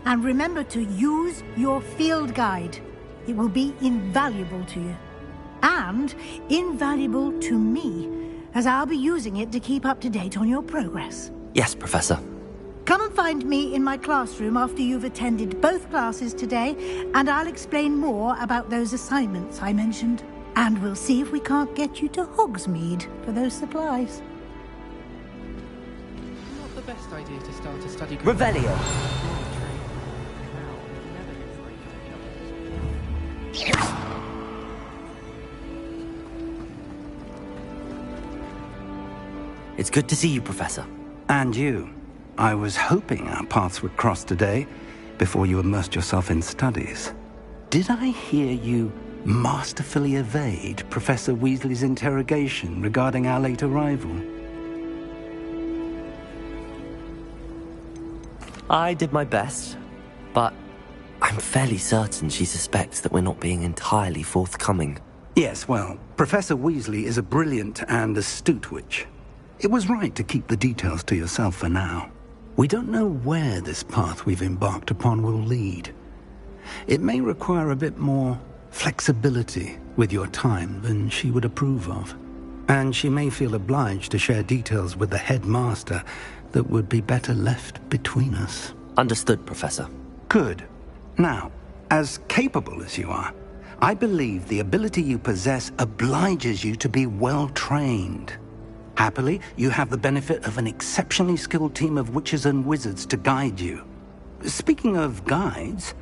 And remember to use your field guide. It will be invaluable to you. And invaluable to me, as I'll be using it to keep up to date on your progress. Yes, Professor. Come and find me in my classroom after you've attended both classes today, and I'll explain more about those assignments I mentioned. And we'll see if we can't get you to Hogsmeade for those supplies. Not the best idea to start a study group. Revelio. It's good to see you, Professor. And you. I was hoping our paths would cross today, before you immersed yourself in studies. Did I hear you masterfully evade Professor Weasley's interrogation regarding our late arrival? I did my best, but I'm fairly certain she suspects that we're not being entirely forthcoming. Yes, well, Professor Weasley is a brilliant and astute witch. It was right to keep the details to yourself for now. We don't know where this path we've embarked upon will lead. It may require a bit more flexibility with your time than she would approve of. And she may feel obliged to share details with the headmaster that would be better left between us. Understood, Professor. Good. Now, as capable as you are, I believe the ability you possess obliges you to be well trained. Happily, you have the benefit of an exceptionally skilled team of witches and wizards to guide you. Speaking of guides,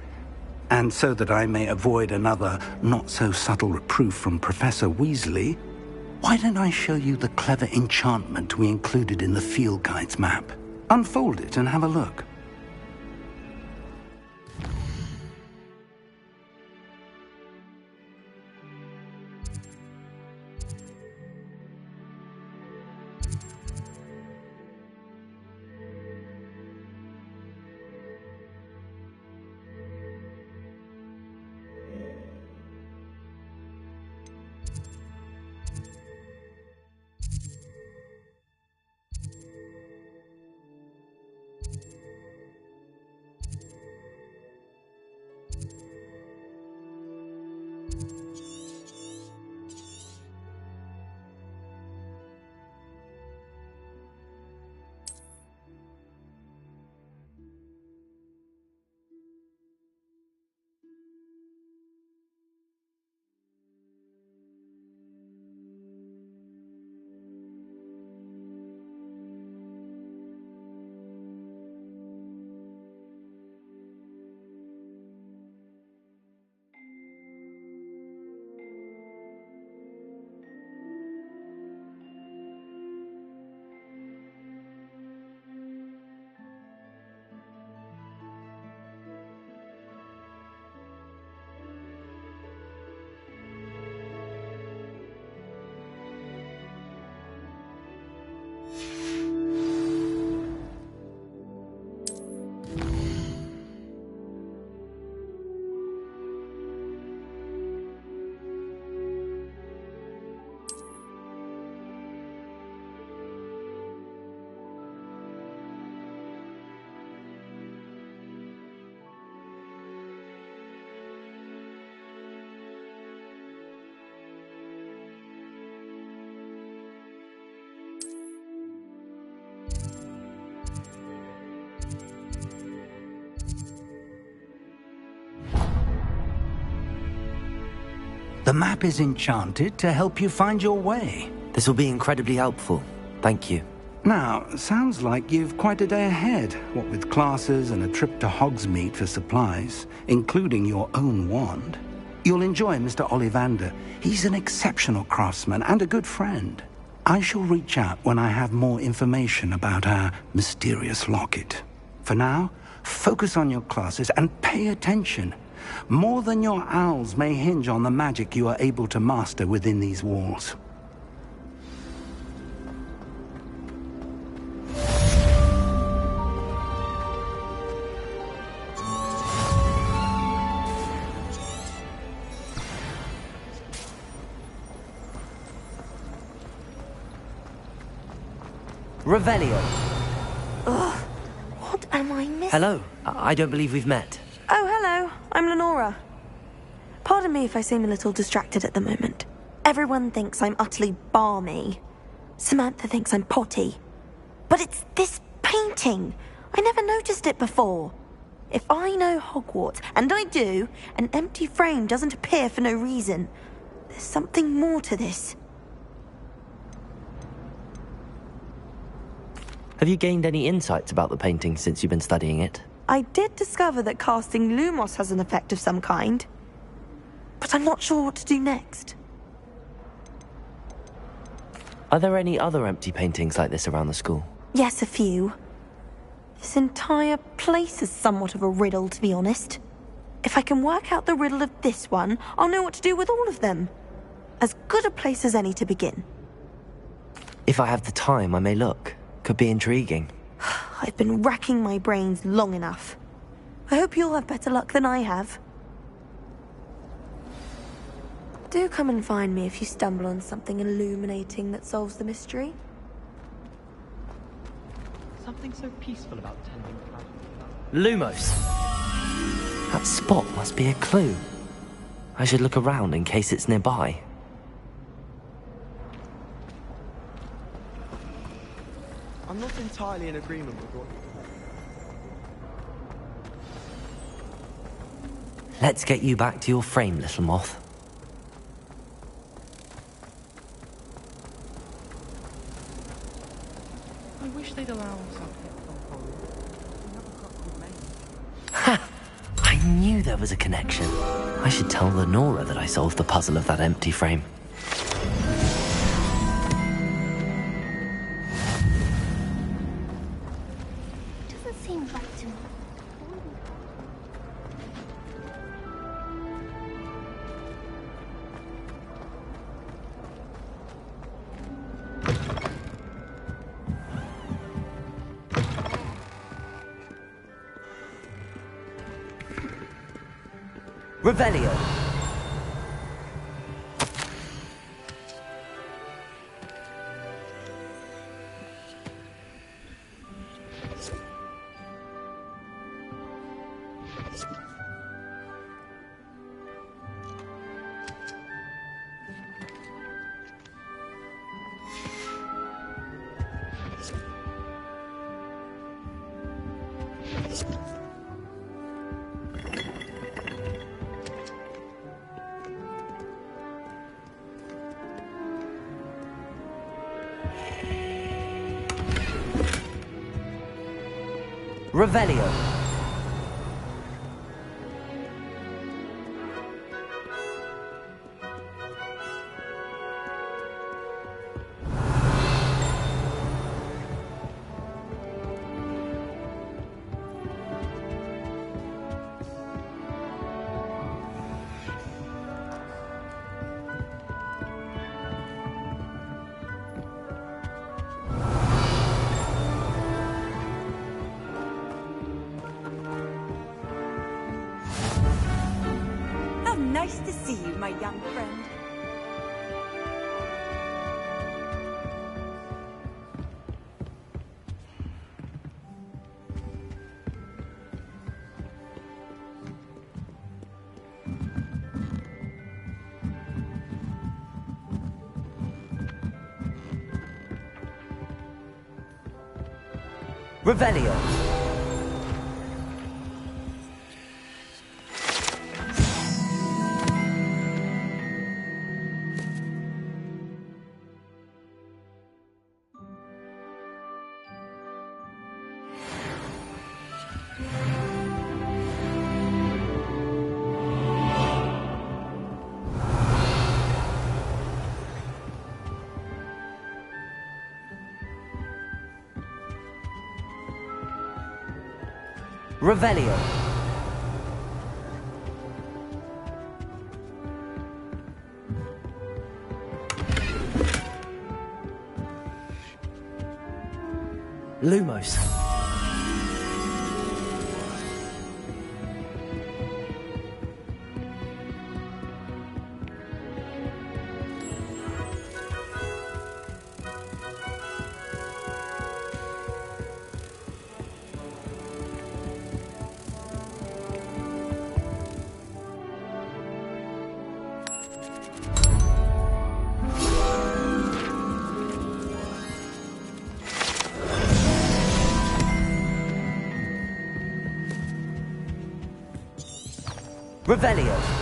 and so that I may avoid another not-so-subtle reproof from Professor Weasley, why don't I show you the clever enchantment we included in the field guide's map? Unfold it and have a look. The map is enchanted to help you find your way. This will be incredibly helpful. Thank you. Now, sounds like you've quite a day ahead, what with classes and a trip to Hogsmeade for supplies, including your own wand. You'll enjoy Mr. Ollivander. He's an exceptional craftsman and a good friend. I shall reach out when I have more information about our mysterious locket. For now, focus on your classes and pay attention. More than your owls may hinge on the magic you are able to master within these walls. Revelio. Ugh, what am I missing? Hello. I don't believe we've met. Oh, hello. I'm Lenora. Pardon me if I seem a little distracted at the moment. Everyone thinks I'm utterly balmy. Samantha thinks I'm potty. But it's this painting. I never noticed it before. If I know Hogwarts, and I do, an empty frame doesn't appear for no reason. There's something more to this. Have you gained any insights about the painting since you've been studying it? I did discover that casting Lumos has an effect of some kind, but I'm not sure what to do next. Are there any other empty paintings like this around the school? Yes, a few. This entire place is somewhat of a riddle, to be honest. If I can work out the riddle of this one, I'll know what to do with all of them. As good a place as any to begin. If I have the time, I may look. Could be intriguing. I've been racking my brains long enough. I hope you'll have better luck than I have. Do come and find me if you stumble on something illuminating that solves the mystery. Something so peaceful about tending flowers. Lumos! That spot must be a clue. I should look around in case it's nearby. I'm not entirely in agreement with what... Let's get you back to your frame, little moth. I wish they'd allow us out Ha! I knew there was a connection. I should tell Lenora that I solved the puzzle of that empty frame. Doesn't seem right to me. Revelio! Revelio. Nice to see you, my young friend. Revelio. Revelio. Lumos. Revelio.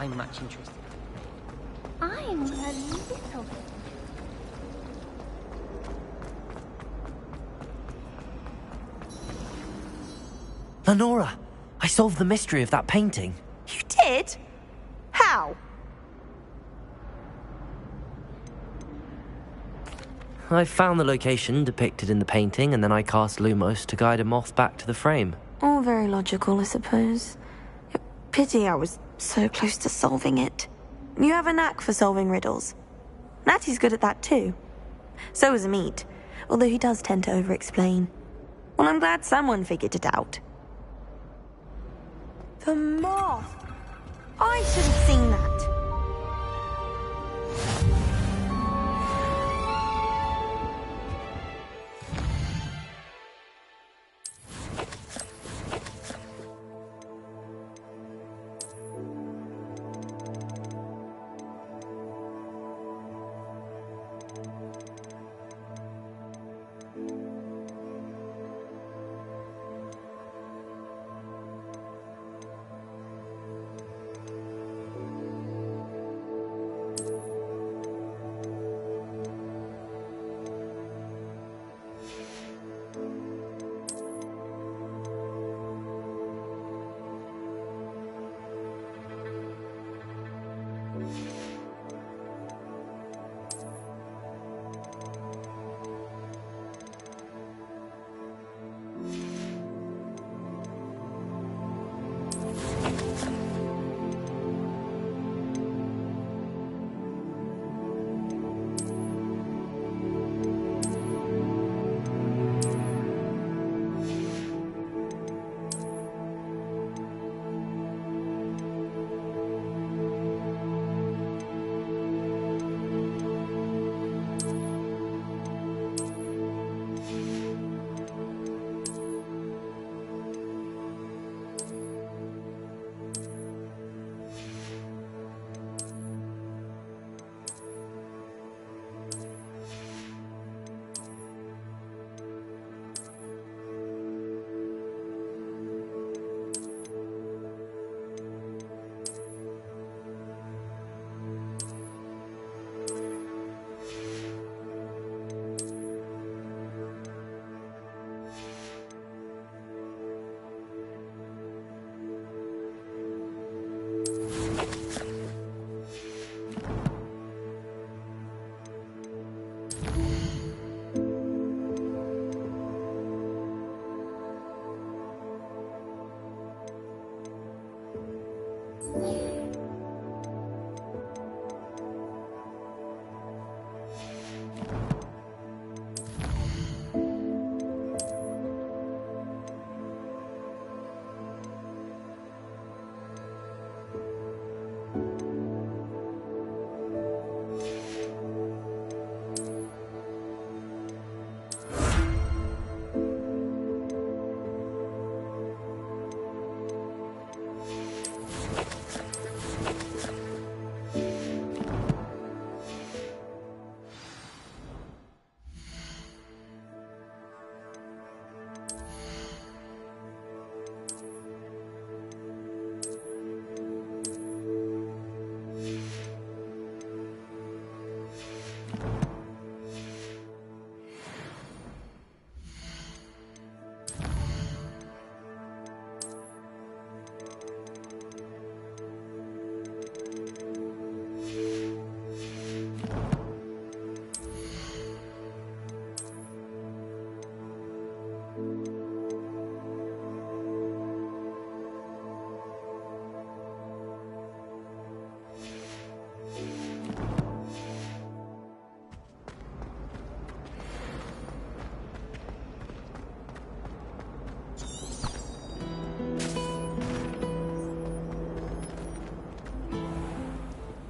I'm much interested. I'm a little bit. Lenora, I solved the mystery of that painting. You did? How? I found the location depicted in the painting, and then I cast Lumos to guide a moth back to the frame. All very logical, I suppose. Pity I was so close to solving it. You have a knack for solving riddles. Natty's good at that too. So is Amit, although he does tend to over-explain. Well, I'm glad someone figured it out. The moth! I should have seen that.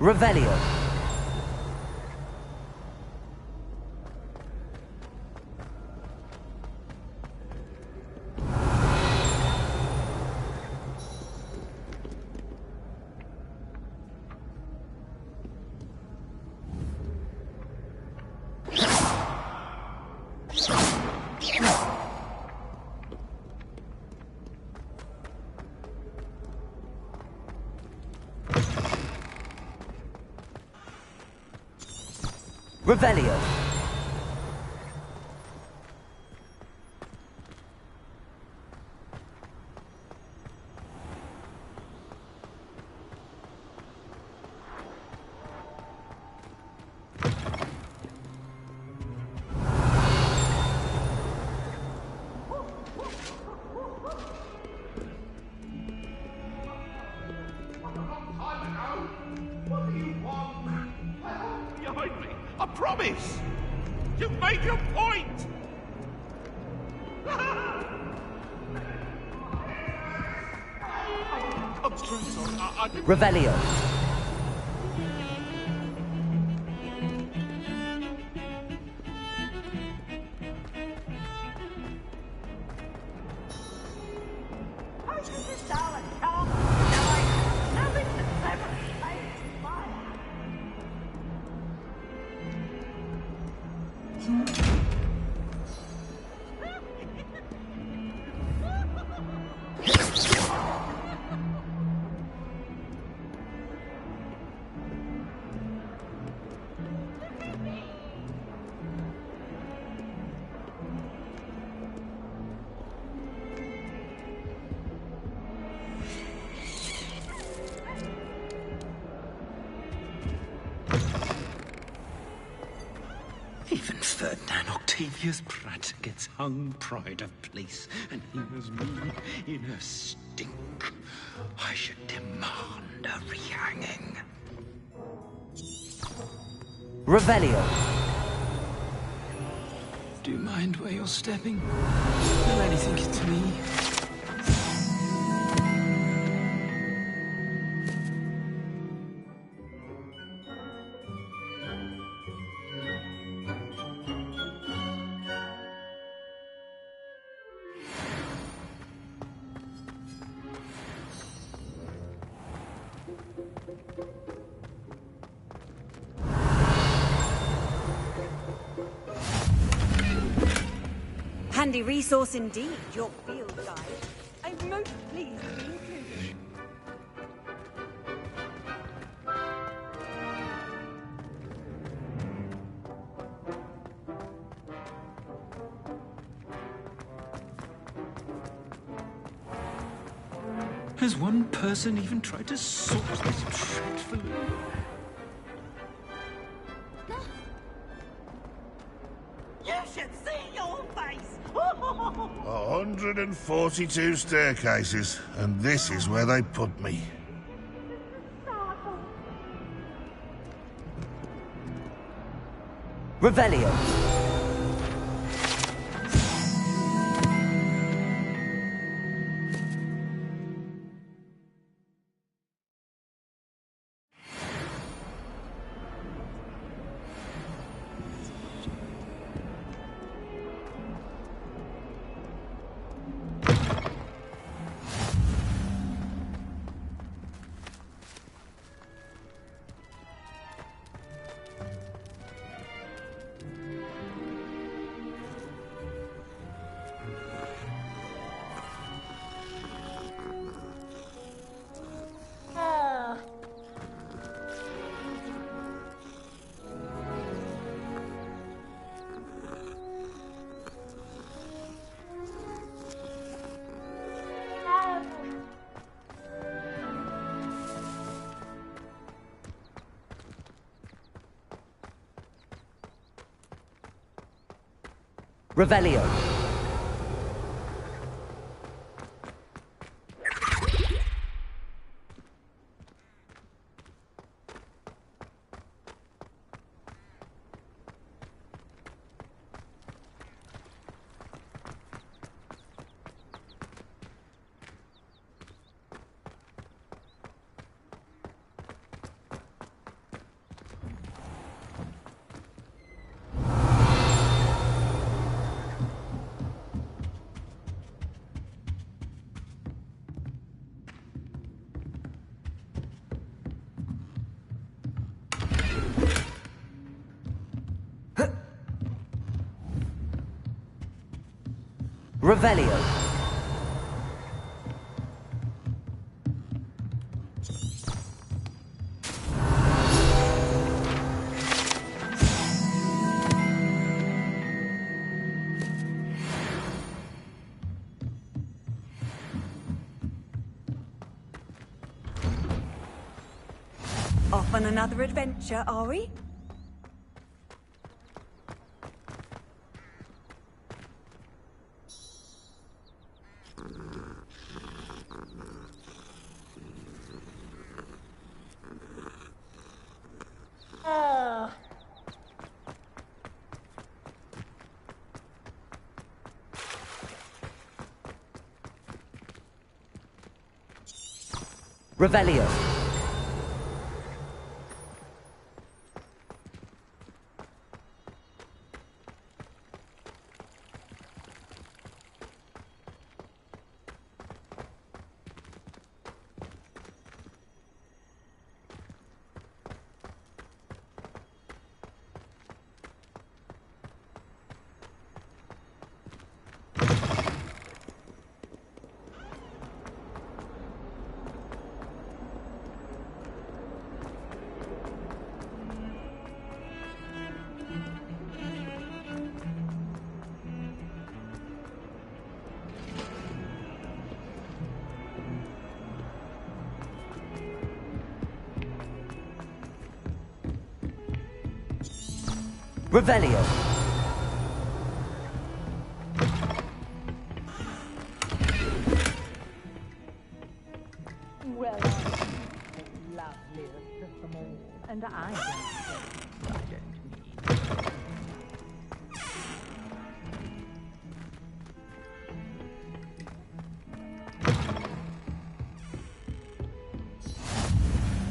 Revelio. Revelio. Behind me! I promise! You made your point! I'm truly sorry. I didn't... Revelio. Even Ferdinand Octavius Pratt gets hung pride of place, and here's me in a stink. I should demand a rehanging. Revelio. Do you mind where you're stepping? I really think it's me. Handy resource indeed, your field guide. I'm most pleased to be included. Has one person even tried to sort this dreadfully? You should see your face! 142 staircases, and this is where they put me. Revelio. Revelio. Revelio. Off on another adventure, are we? Revelio. Revelio. Well, I'm loveliest of them all, and I don't need.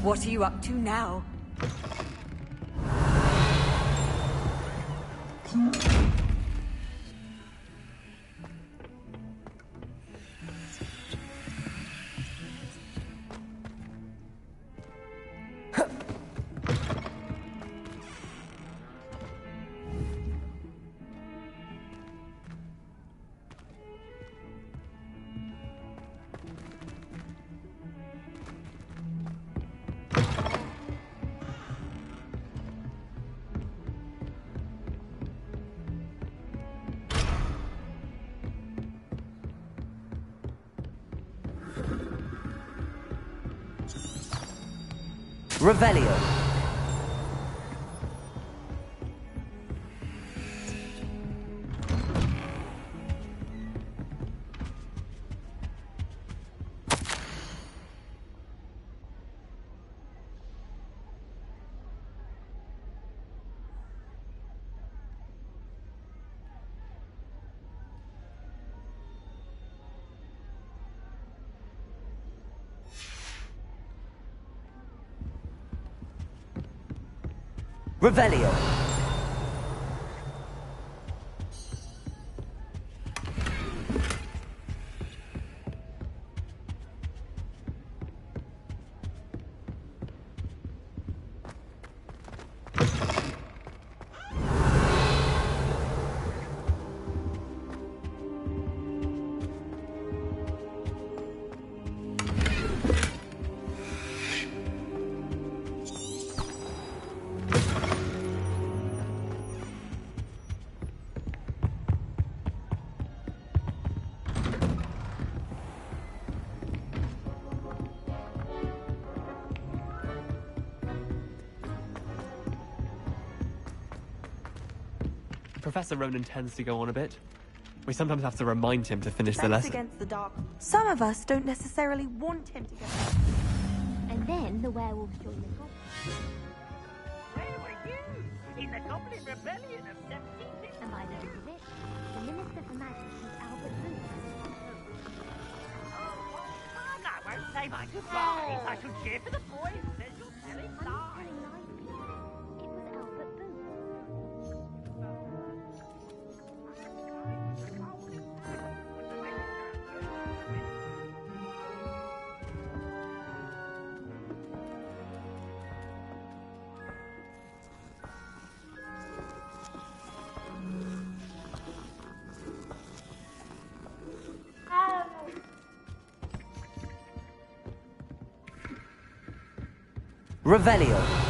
What are you up to now? Revelio. Revelio. Professor Ronan tends to go on a bit. We sometimes have to remind him to finish the That's lesson. against the dark. Some of us don't necessarily want him to go. And then the werewolves join the cult. Where were you? In the Goblin Rebellion of 1750? And by the end of it, the Minister for Magic was Albert Booth. Oh, I won't say my goodbyes. I shall cheer for the boy who says you're telling lies. It was Albert Booth. Revelio.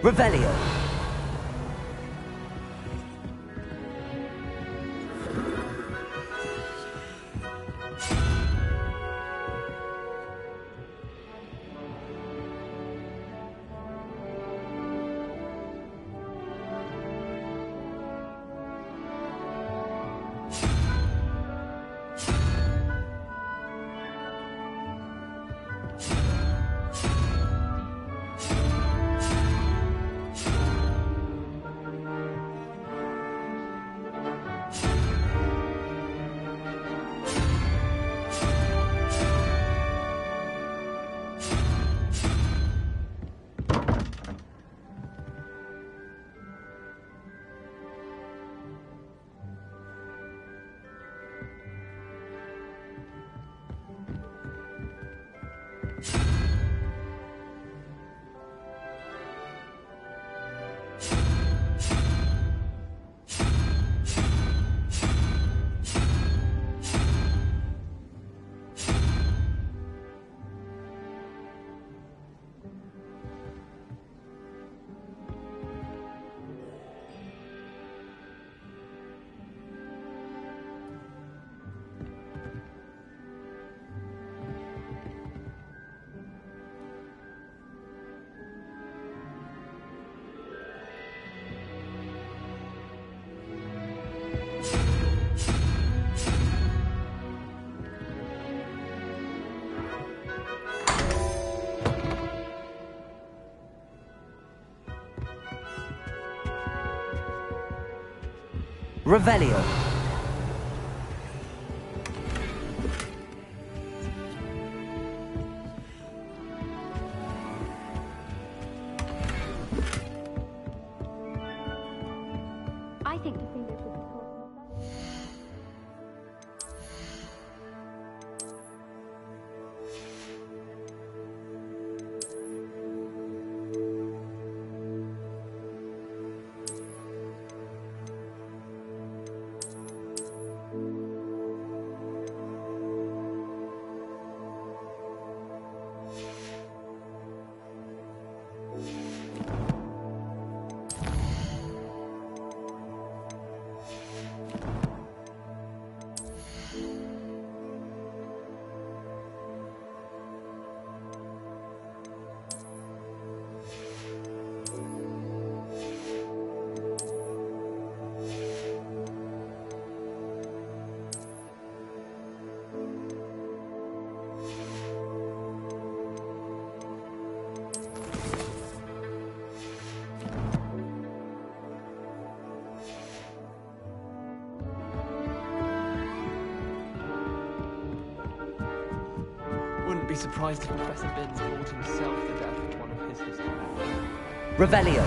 Revelio. Revelio. I think the fingers would be surprised if Professor Binns called himself the death of one of his history. Revelio.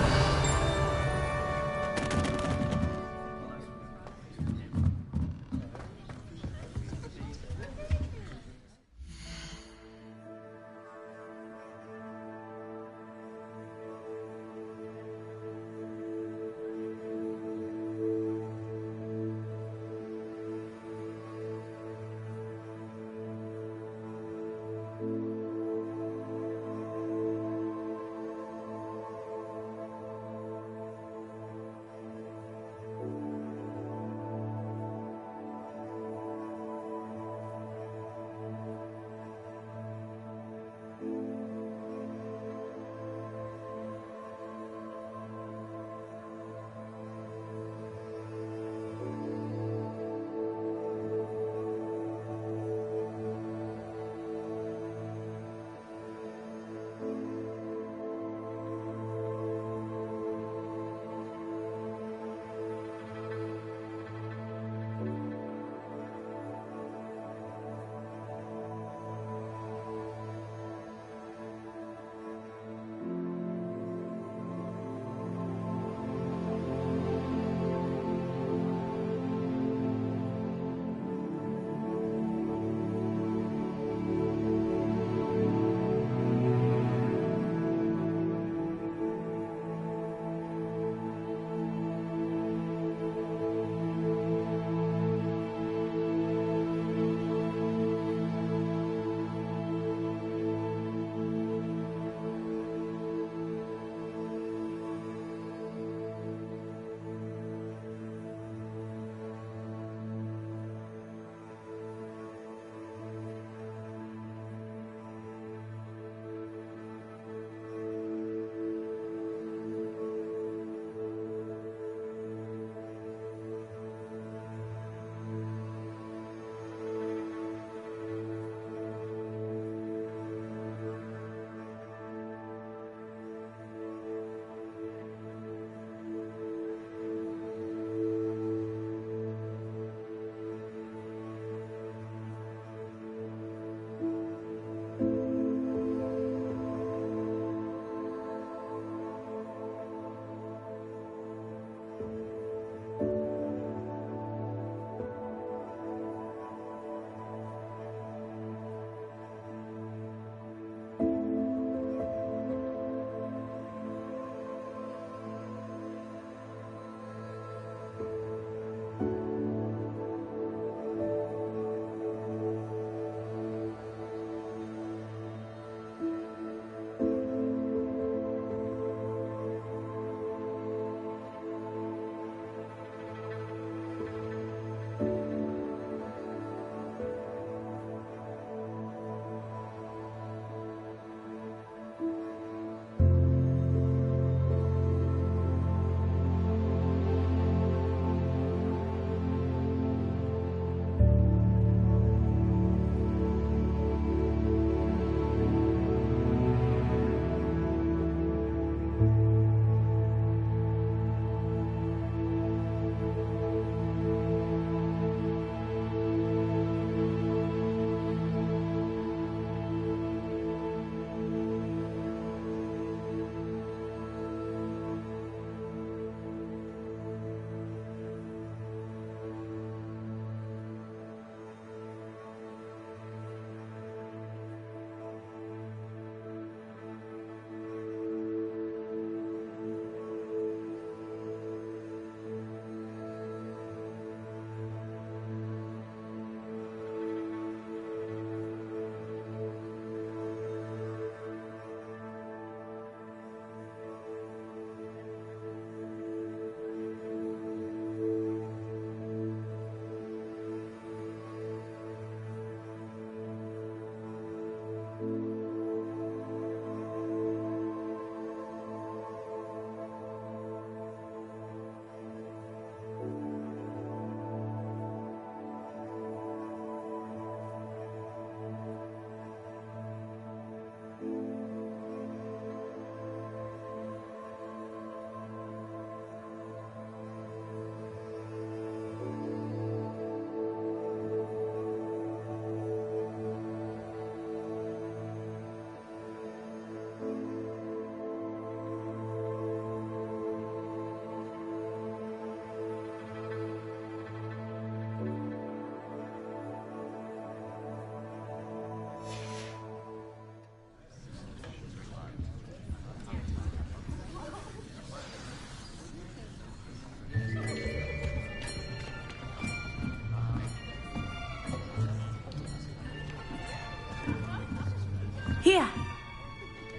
Here.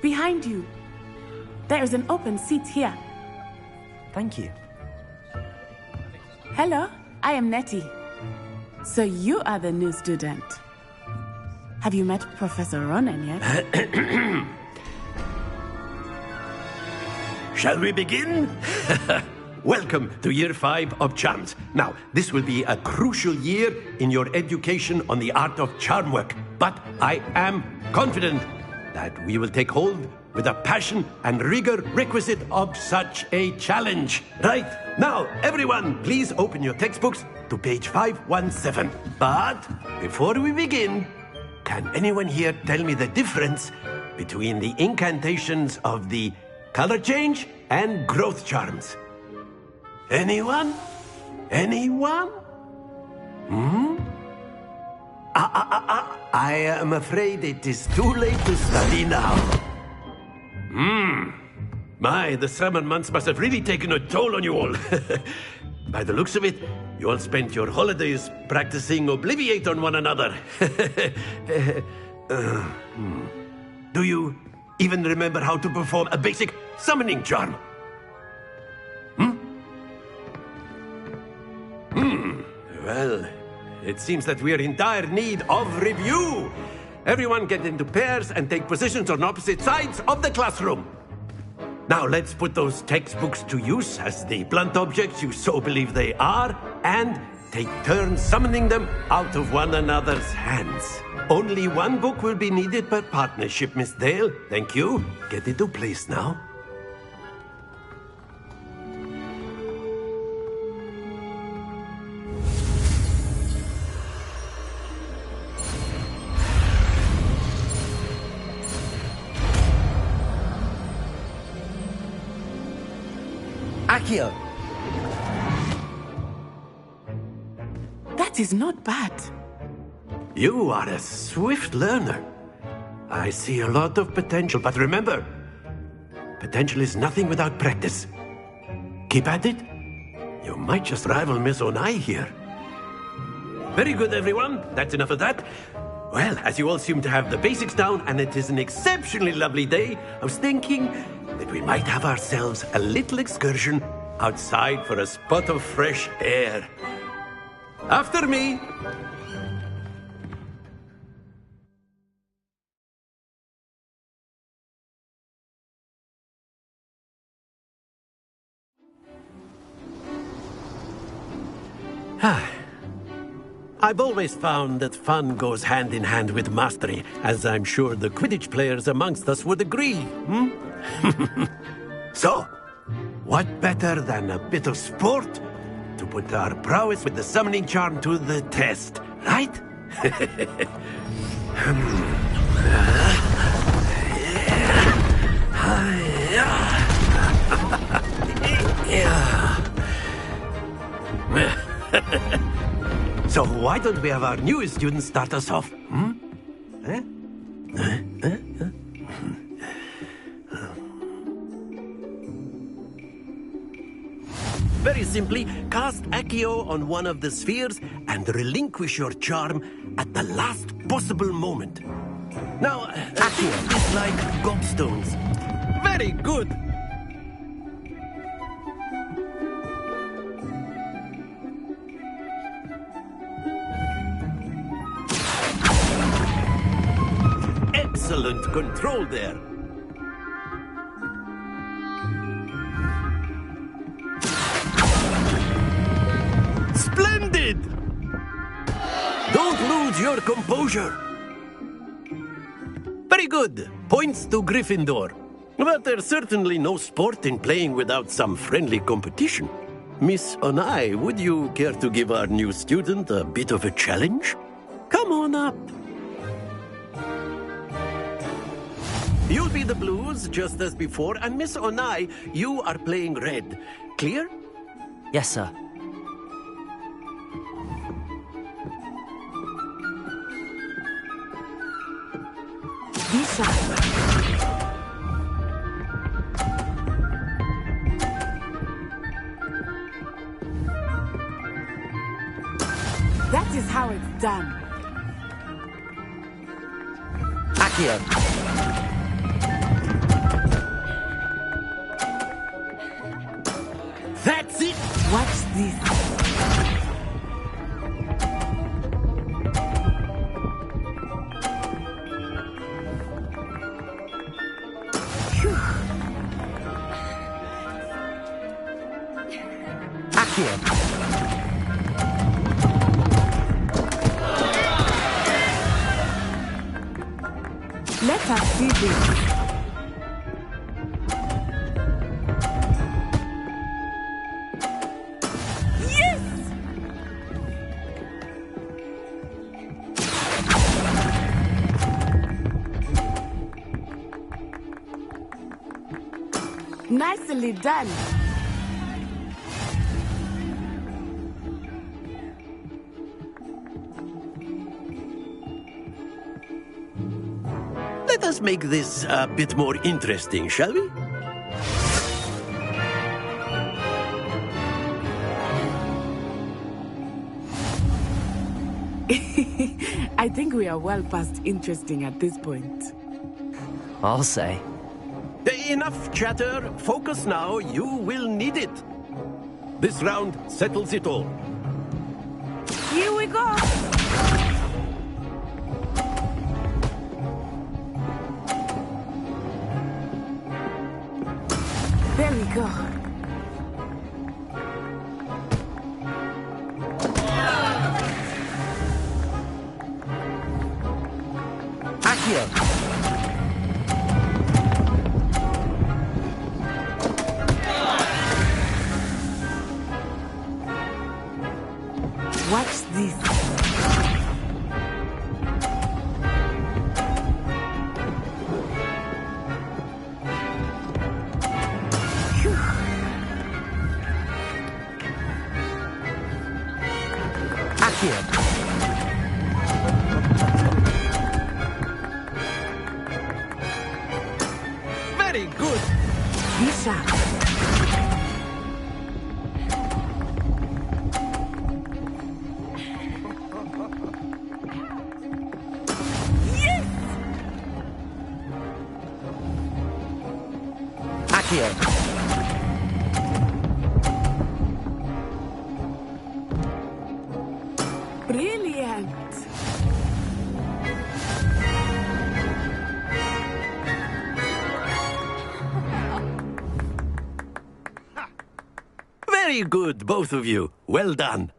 Behind you. There is an open seat here. Thank you. Hello, I am Nettie. So you are the new student. Have you met Professor Ronan yet? Shall we begin? Welcome to Year 5 of Charms. Now, this will be a crucial year in your education on the art of charm work. But I am confident that we will take hold with the passion and rigor requisite of such a challenge. Right, now, everyone, please open your textbooks to page 517. But before we begin, can anyone here tell me the difference between the incantations of the color change and growth charms? Anyone? Anyone? I am afraid it is too late to study now. My, the summer months must have really taken a toll on you all. By the looks of it, you all spent your holidays practicing Obliviate on one another. Do you even remember how to perform a basic summoning charm? Well, it seems that we are in dire need of review. Everyone get into pairs and take positions on opposite sides of the classroom. Now let's put those textbooks to use as the blunt objects you so believe they are, and take turns summoning them out of one another's hands. Only one book will be needed per partnership, Miss Dale. Thank you. Get into place now. Accio! That is not bad. You are a swift learner. I see a lot of potential, but remember, potential is nothing without practice. Keep at it. You might just rival Miss Onai here. Very good, everyone. That's enough of that. Well, as you all seem to have the basics down, and it is an exceptionally lovely day, I was thinking that we might have ourselves a little excursion outside for a spot of fresh air. After me. I've always found that fun goes hand in hand with mastery, as I'm sure the Quidditch players amongst us would agree. So, what better than a bit of sport to put our prowess with the summoning charm to the test, right? So why don't we have our newest student start us off? Very simply, cast Accio on one of the spheres and relinquish your charm at the last possible moment. Now, Accio is like gobstones. Very good. Excellent control there. Splendid! Don't lose your composure. Very good. Points to Gryffindor. But there's certainly no sport in playing without some friendly competition. Miss Onai, would you care to give our new student a bit of a challenge? Come on up. You'll be the blues, just as before, and Miss Onai, you are playing red. Clear? Yes, sir. This side. That is how it's done. Accio! That's it! Watch this. Let us see this. Nicely done. Let us make this a bit more interesting, shall we? I think we are well past interesting at this point. I'll say. Enough chatter. Focus now. You will need it. This round settles it all. Here we go. There we go. Accio! Watch this. Very good. Be sharp. Brilliant. Very good, both of you. Well done.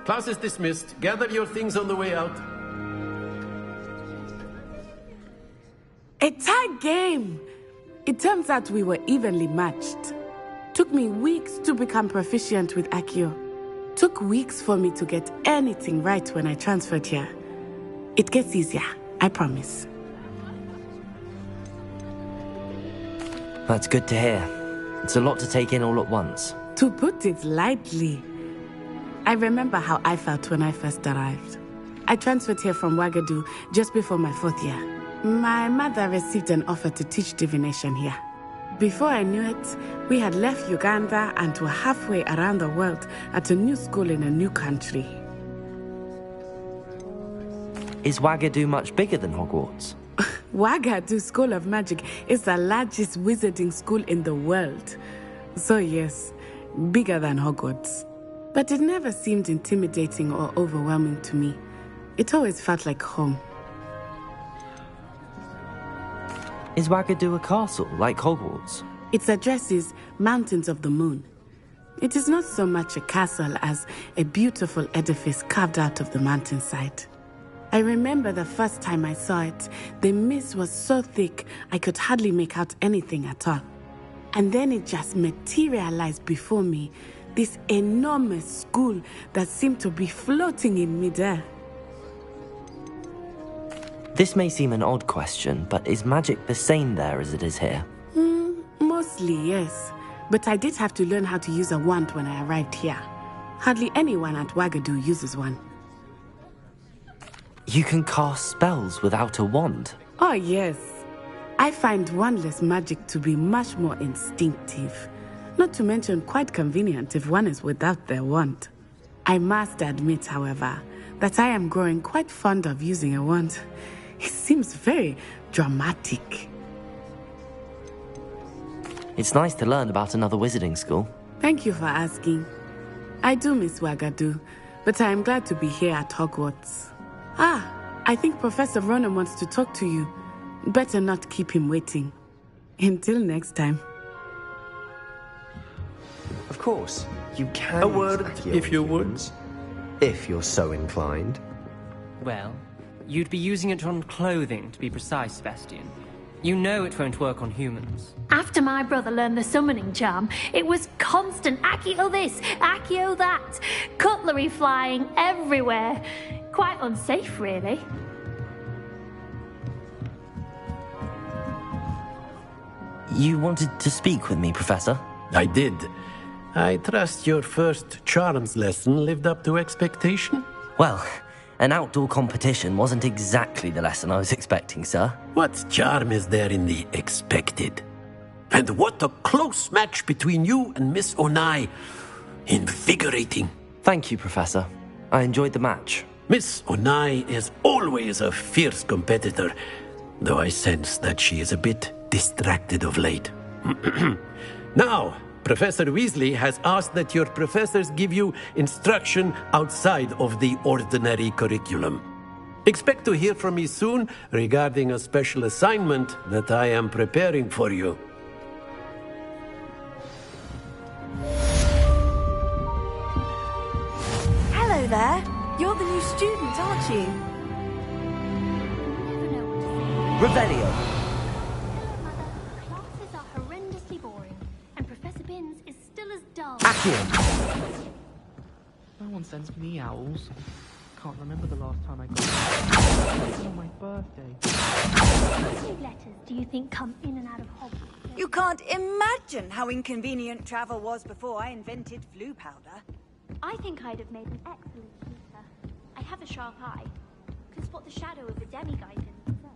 Class is dismissed. Gather your things on the way out. A tie game! It turns out we were evenly matched. Took me weeks to become proficient with Accio. Took weeks for me to get anything right when I transferred here. It gets easier, I promise. That's good to hear. It's a lot to take in all at once. To put it lightly, I remember how I felt when I first arrived. I transferred here from Wagadu just before my 4th year. My mother received an offer to teach divination here. Before I knew it, we had left Uganda and were halfway around the world at a new school in a new country. Is Wagadu much bigger than Hogwarts? Wagadu School of Magic is the largest wizarding school in the world. So yes, bigger than Hogwarts. But it never seemed intimidating or overwhelming to me. It always felt like home. Is Wagadu a castle, like Hogwarts? Its address is Mountains of the Moon. It is not so much a castle as a beautiful edifice carved out of the mountainside. I remember the first time I saw it, the mist was so thick I could hardly make out anything at all. And then it just materialized before me, this enormous school that seemed to be floating in midair. This may seem an odd question, but is magic the same there as it is here? Mostly, yes. But I did have to learn how to use a wand when I arrived here. Hardly anyone at Wagadu uses one. You can cast spells without a wand? Oh, yes. I find wandless magic to be much more instinctive. Not to mention quite convenient if one is without their wand. I must admit, however, that I am growing quite fond of using a wand. It seems very dramatic. It's nice to learn about another wizarding school. Thank you for asking. I do miss Wagadu, but I am glad to be here at Hogwarts. I think Professor Ronan wants to talk to you. Better not keep him waiting. Until next time. Of course, you can. A word, if you would. If you're so inclined. Well, you'd be using it on clothing, to be precise, Sebastian. You know it won't work on humans. After my brother learned the summoning charm, it was constant Accio this, Accio that. Cutlery flying everywhere. Quite unsafe, really. You wanted to speak with me, Professor? I did. I trust your first charms lesson lived up to expectation? Well, an outdoor competition wasn't exactly the lesson I was expecting, sir. What charm is there in the expected? And what a close match between you and Miss Onai. Invigorating. Thank you, Professor. I enjoyed the match. Miss Onai is always a fierce competitor, though I sense that she is a bit distracted of late. Now, Professor Weasley has asked that your professors give you instruction outside of the ordinary curriculum. Expect to hear from me soon regarding a special assignment that I am preparing for you. Hello there. You're the new student, aren't you? Revelio. Classes are horrendously boring, and Professor Binns is still as dull. Accio. No one sends me owls. Can't remember the last time I got it. It's on my birthday. How many letters do you think come in and out of Hogwarts? You can't imagine how inconvenient travel was before I invented flu powder. I think I'd have made an excellent teacher. I have a sharp eye. Can spot the shadow of the demiguise in itself.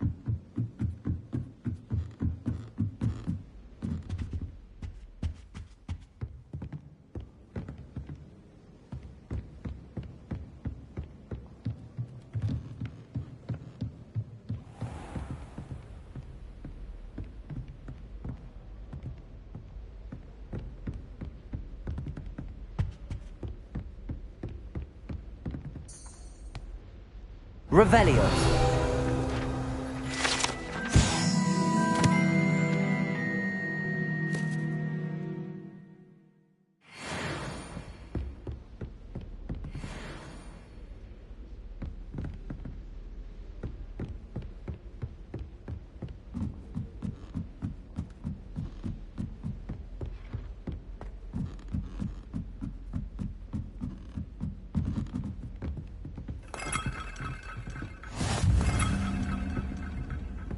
Revelio.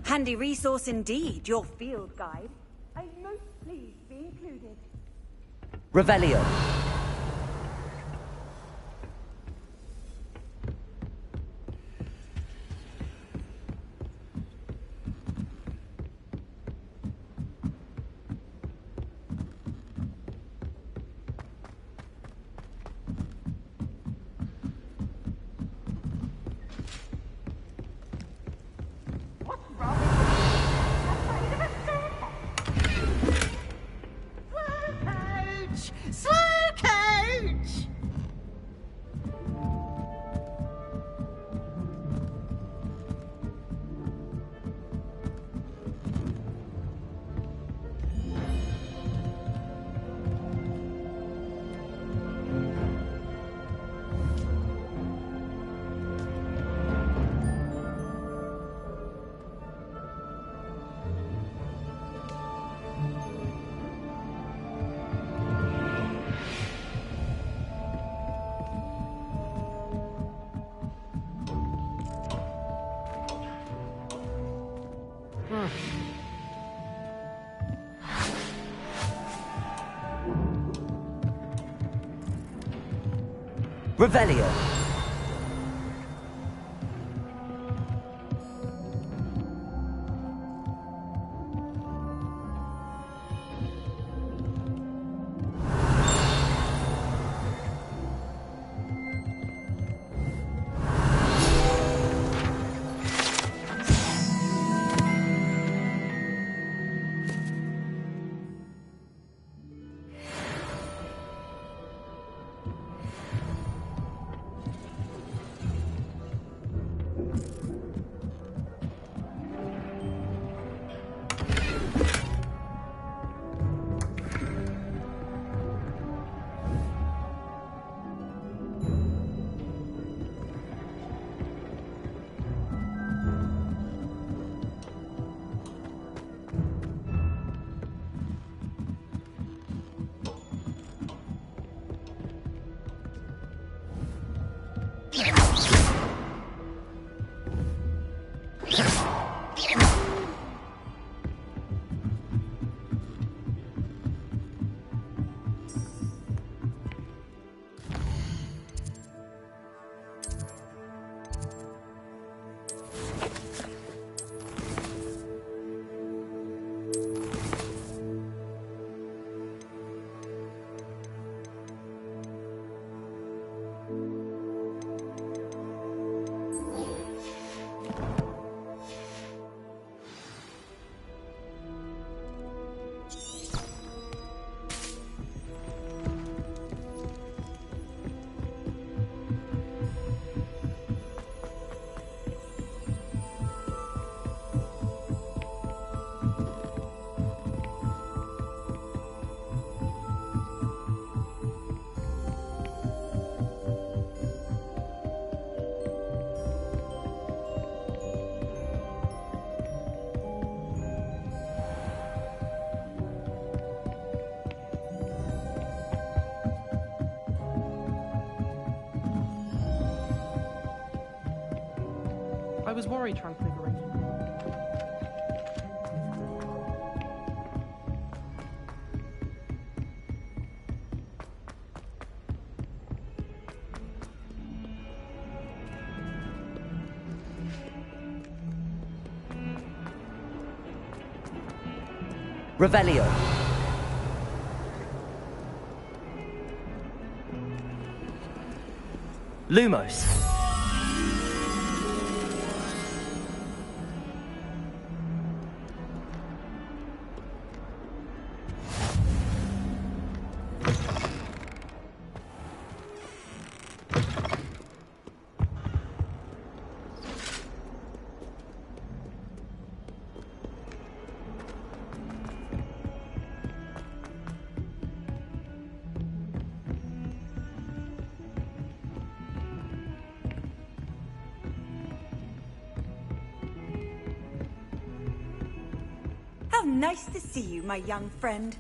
Handy resource indeed, your field guide. I'm most pleased to be included. Revelio. Revelio. was worried Transfiguration. Revelio. Lumos. How nice to see you, my young friend.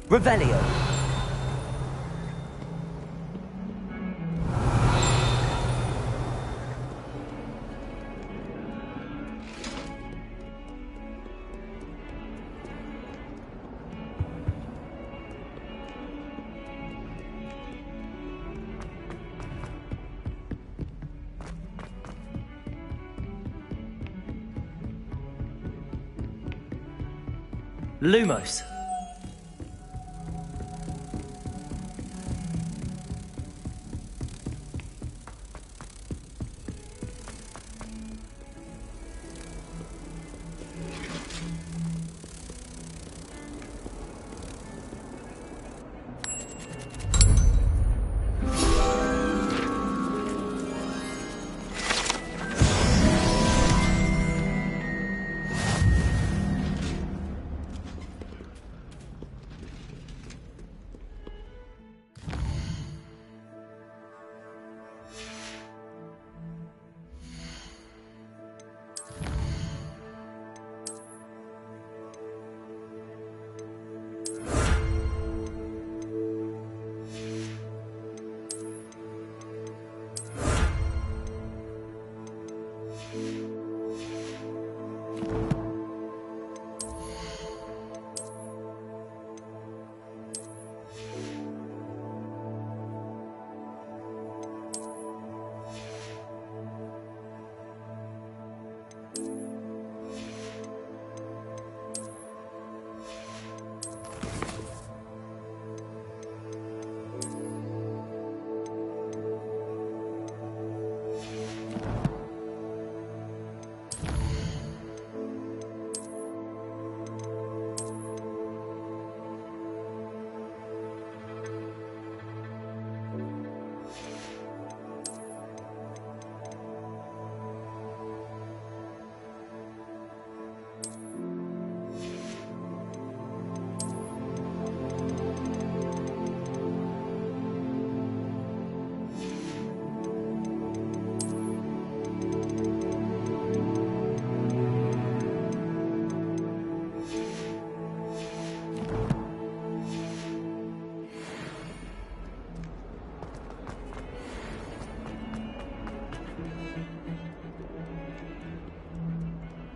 Revelio. Lumos.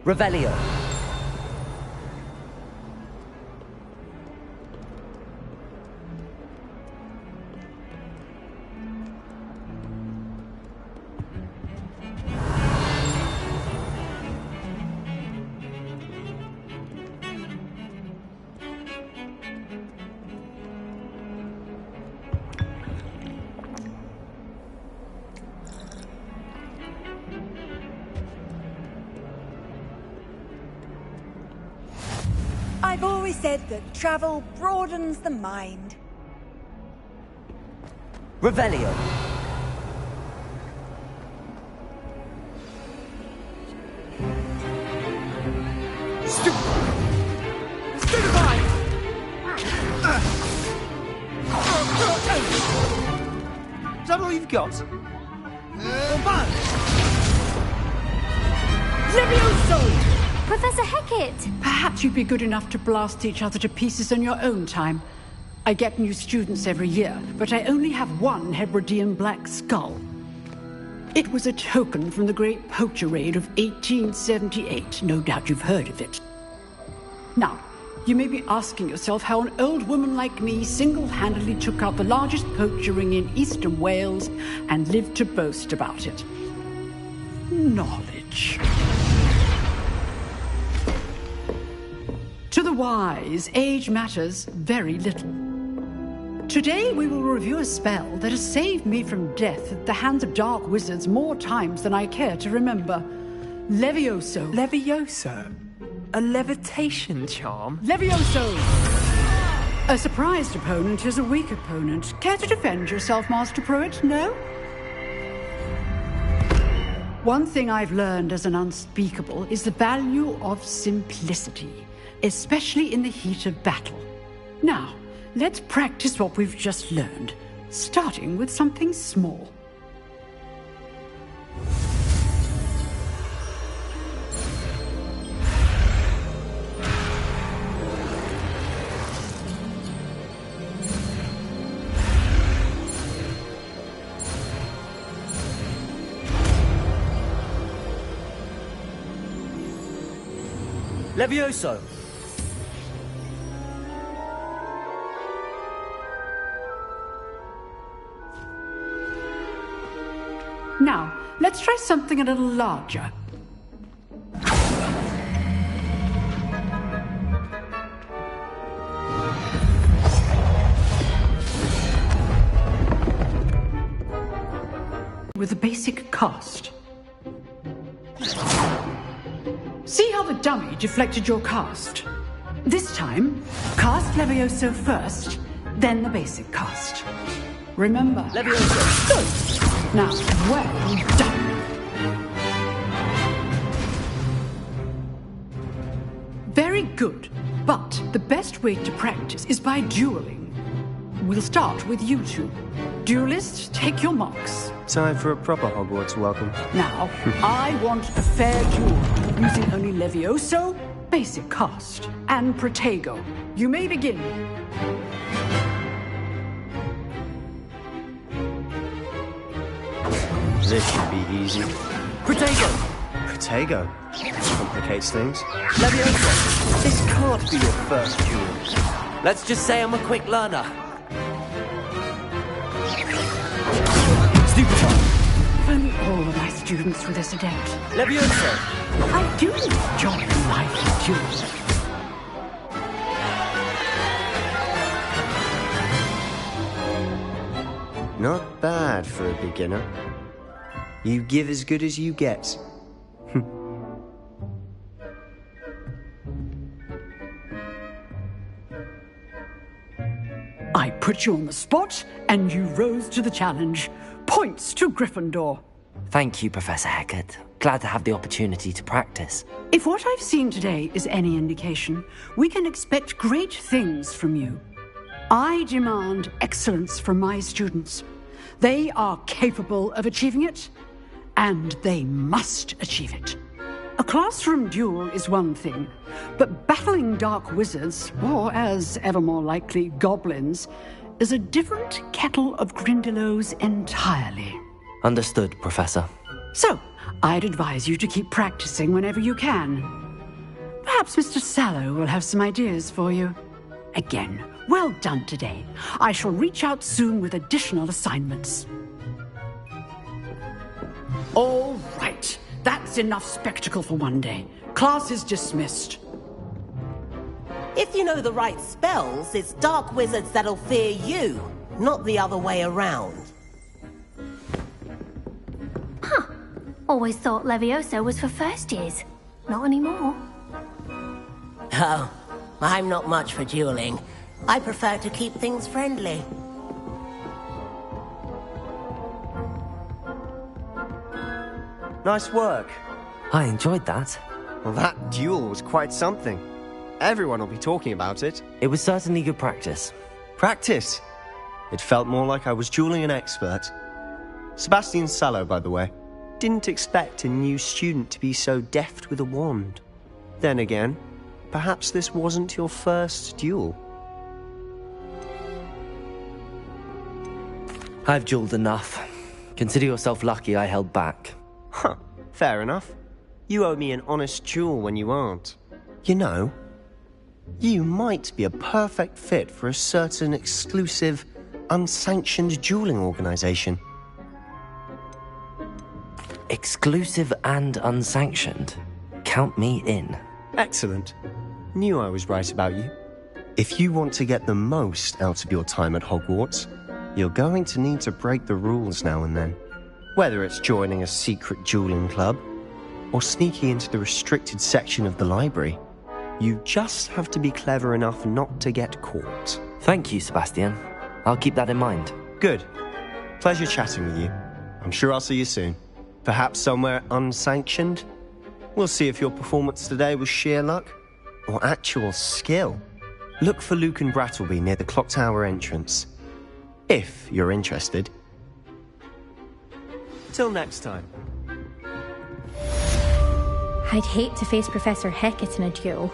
Revelio. I've always said that travel broadens the mind. Revelio. Stupefy! Is that all you've got? Levioso! Professor Hecat! Perhaps you'd be good enough to blast each other to pieces on your own time. I get new students every year, but I only have one Hebridean black skull. It was a token from the Great Poacher Raid of 1878. No doubt you've heard of it. Now, you may be asking yourself how an old woman like me single-handedly took out the largest poacher ring in eastern Wales and lived to boast about it. Knowledge. To the wise, age matters very little. Today we will review a spell that has saved me from death at the hands of dark wizards more times than I care to remember. Levioso. Levioso? A levitation charm? Levioso! A surprised opponent is a weak opponent. Care to defend yourself, Master Pruitt? No? One thing I've learned as an unspeakable is the value of simplicity, especially in the heat of battle. Now, let's practice what we've just learned, starting with something small. Levioso. Now, let's try something a little larger. With a basic cast. See how the dummy deflected your cast? This time, cast Levioso first, then the basic cast. Remember. Levioso. Good. Now, well done. Very good. But the best way to practice is by dueling. We'll start with you two. Duelists, take your marks. Time for a proper Hogwarts welcome. Now, I want a fair duel, using only Levioso, basic cast, and Protego. You may begin. This should be easy. Protego. Protego. Complicates things. Levioso. This can't be your first duel. Let's just say I'm a quick learner. Stupefy. If only all of my students were this adept. Levioso. I do enjoy life of duels. Not bad for a beginner. You give as good as you get. I put you on the spot, and you rose to the challenge. Points to Gryffindor. Thank you, Professor Hecat. Glad to have the opportunity to practice. If what I've seen today is any indication, we can expect great things from you. I demand excellence from my students. They are capable of achieving it, and they must achieve it. A classroom duel is one thing, but battling dark wizards, or as ever more likely, goblins, is a different kettle of Grindylows entirely. Understood, Professor. So, I'd advise you to keep practicing whenever you can. Perhaps Mr. Sallow will have some ideas for you. Again, well done today. I shall reach out soon with additional assignments. All right. That's enough spectacle for one day. Class is dismissed. If you know the right spells, it's dark wizards that'll fear you, not the other way around. Huh. Always thought Levioso was for first years. Not anymore. Oh, I'm not much for dueling. I prefer to keep things friendly. Nice work. I enjoyed that. Well, that duel was quite something. Everyone will be talking about it. It was certainly good practice. Practice? It felt more like I was dueling an expert. Sebastian Sallow, by the way. Didn't expect a new student to be so deft with a wand. Then again, perhaps this wasn't your first duel. I've dueled enough. Consider yourself lucky I held back. Huh, fair enough. You owe me an honest duel when you aren't. You know, you might be a perfect fit for a certain exclusive, unsanctioned dueling organization. Exclusive and unsanctioned? Count me in. Excellent. Knew I was right about you. If you want to get the most out of your time at Hogwarts, you're going to need to break the rules now and then. Whether it's joining a secret dueling club, or sneaking into the restricted section of the library, you just have to be clever enough not to get caught. Thank you, Sebastian. I'll keep that in mind. Good. Pleasure chatting with you. I'm sure I'll see you soon. Perhaps somewhere unsanctioned? We'll see if your performance today was sheer luck or actual skill. Look for Luke and Brattleby near the clock tower entrance. If you're interested. Till next time. I'd hate to face Professor Hecat in a duel.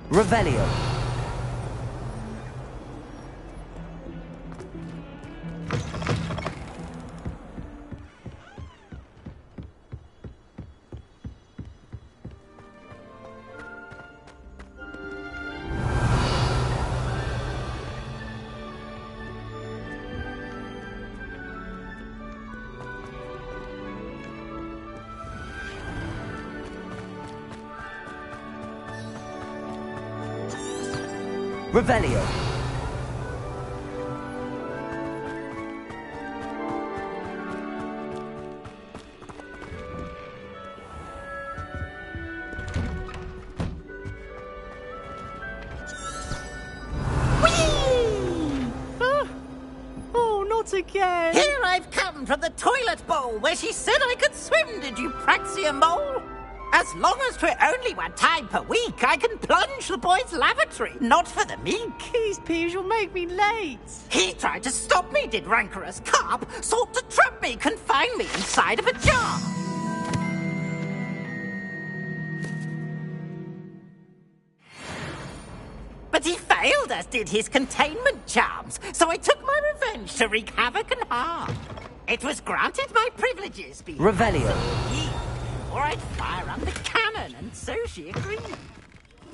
Revelio. Revelio. Oh, not again. Here I've come from the toilet bowl where she said I could swim, did you praxia mole? As long as 'twere only one time per week, I can plunge the boy's lavatory, not for the meek. These peas will make me late. He tried to stop me, did rancorous carp, sought to trap me, confine me inside of a jar. But he failed, as did his containment charms, so I took my revenge to wreak havoc and harm. It was granted my privileges be Revelio. or I'd fire up the cannon, and so she agreed.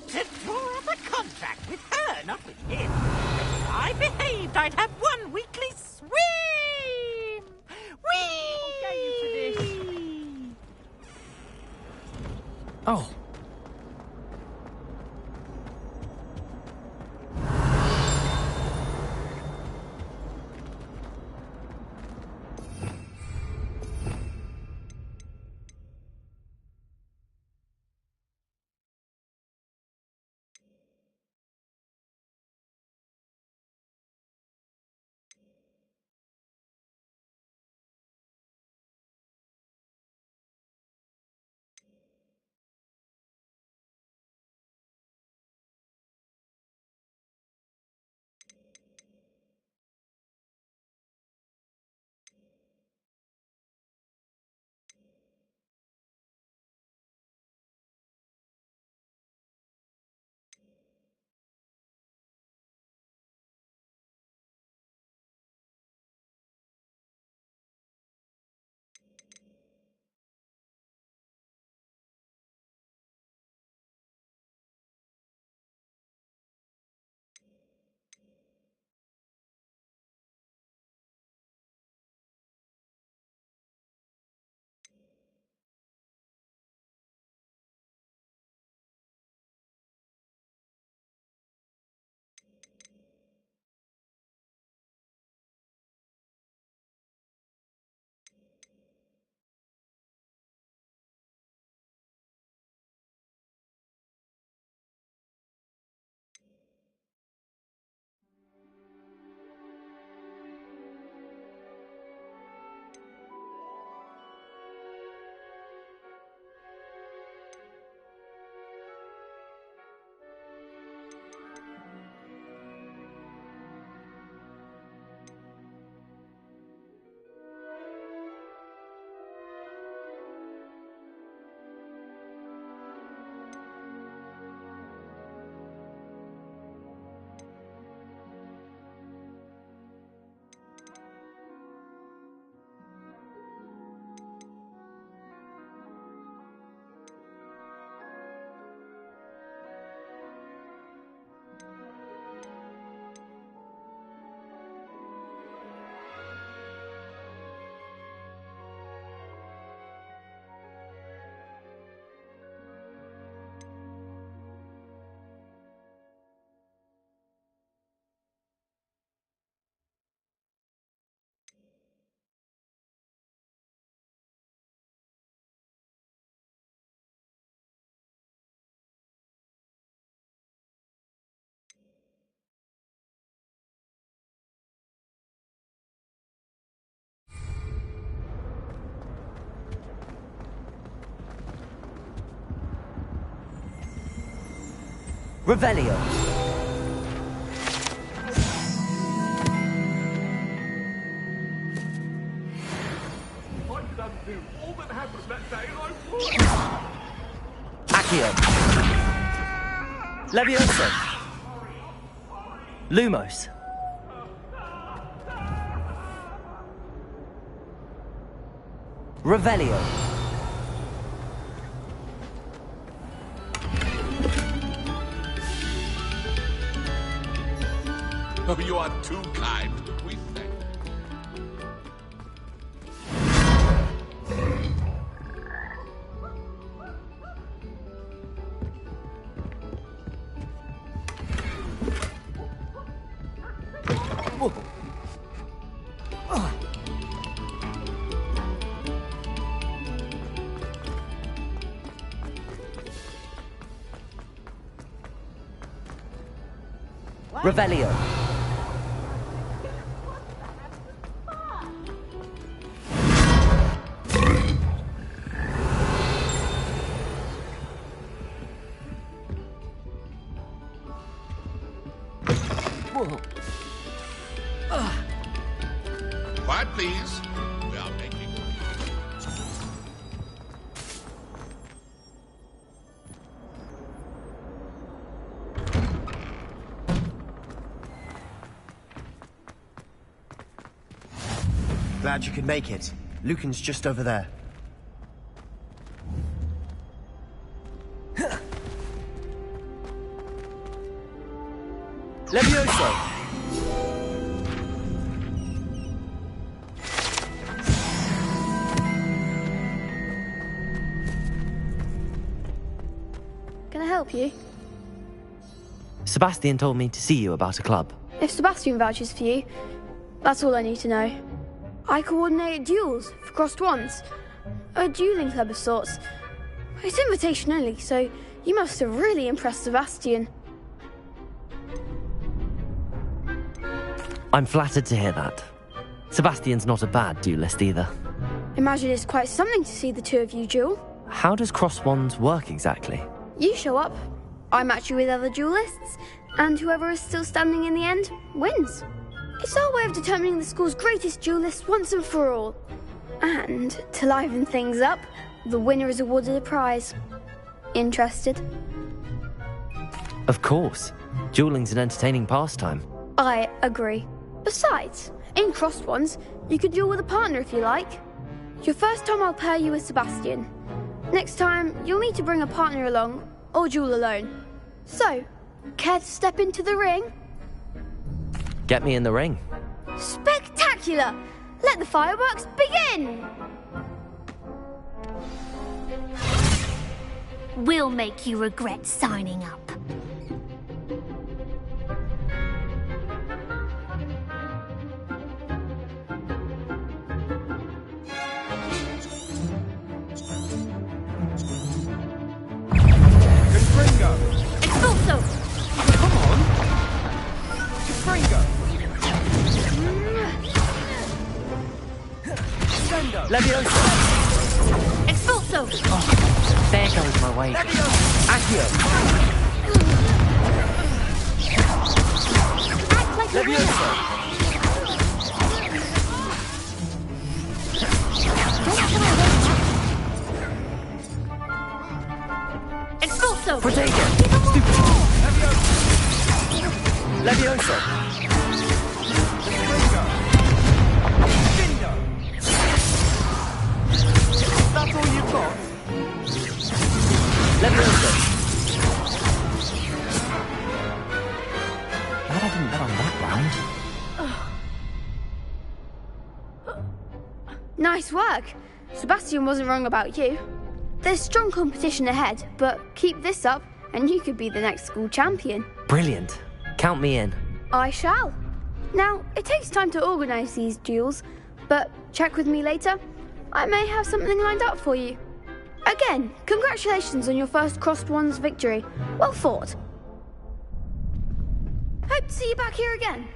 To draw up a contract with her, not with him. If I behaved, I'd have one weekly swim! Whee! I'll get you for this. Oh. Revelio. Accio. Levioso. Lumos. Revelio. Oh, you are too kind. We thank Whoa. Revelio. Whoa. Quiet, please. We are making... Glad you could make it. Lucan's just over there. Levioso. Can I help you? Sebastian told me to see you about a club. If Sebastian vouches for you, that's all I need to know. I coordinate duels for crossed wands. A dueling club of sorts. It's invitation only, so you must have really impressed Sebastian. I'm flattered to hear that. Sebastian's not a bad duelist either. Imagine it's quite something to see the two of you duel. How does cross wands work exactly? You show up, I match you with other duelists, and whoever is still standing in the end wins. It's our way of determining the school's greatest duelist once and for all. And to liven things up, the winner is awarded a prize. Interested? Of course. Dueling's an entertaining pastime. I agree. Besides, in crossed ones, you could duel with a partner if you like. Your first time I'll pair you with Sebastian. Next time, you'll need to bring a partner along, or duel alone. So, care to step into the ring? Get me in the ring. Spectacular! Let the fireworks begin! We'll make you regret signing up. Expulso! Come on! Fringo! Levioso! Expulso! Oh, there goes my way. Accio! Act like Levioso! Expulso! Protego! Stupid! Levioso! That's all you've got? Levioso! Glad I didn't bet on that round. Nice work. Sebastian wasn't wrong about you. There's strong competition ahead, but keep this up and you could be the next school champion. Brilliant. Count me in. I shall. Now, it takes time to organise these duels, but check with me later. I may have something lined up for you. Again, congratulations on your first crossed wands victory. Well fought. Hope to see you back here again.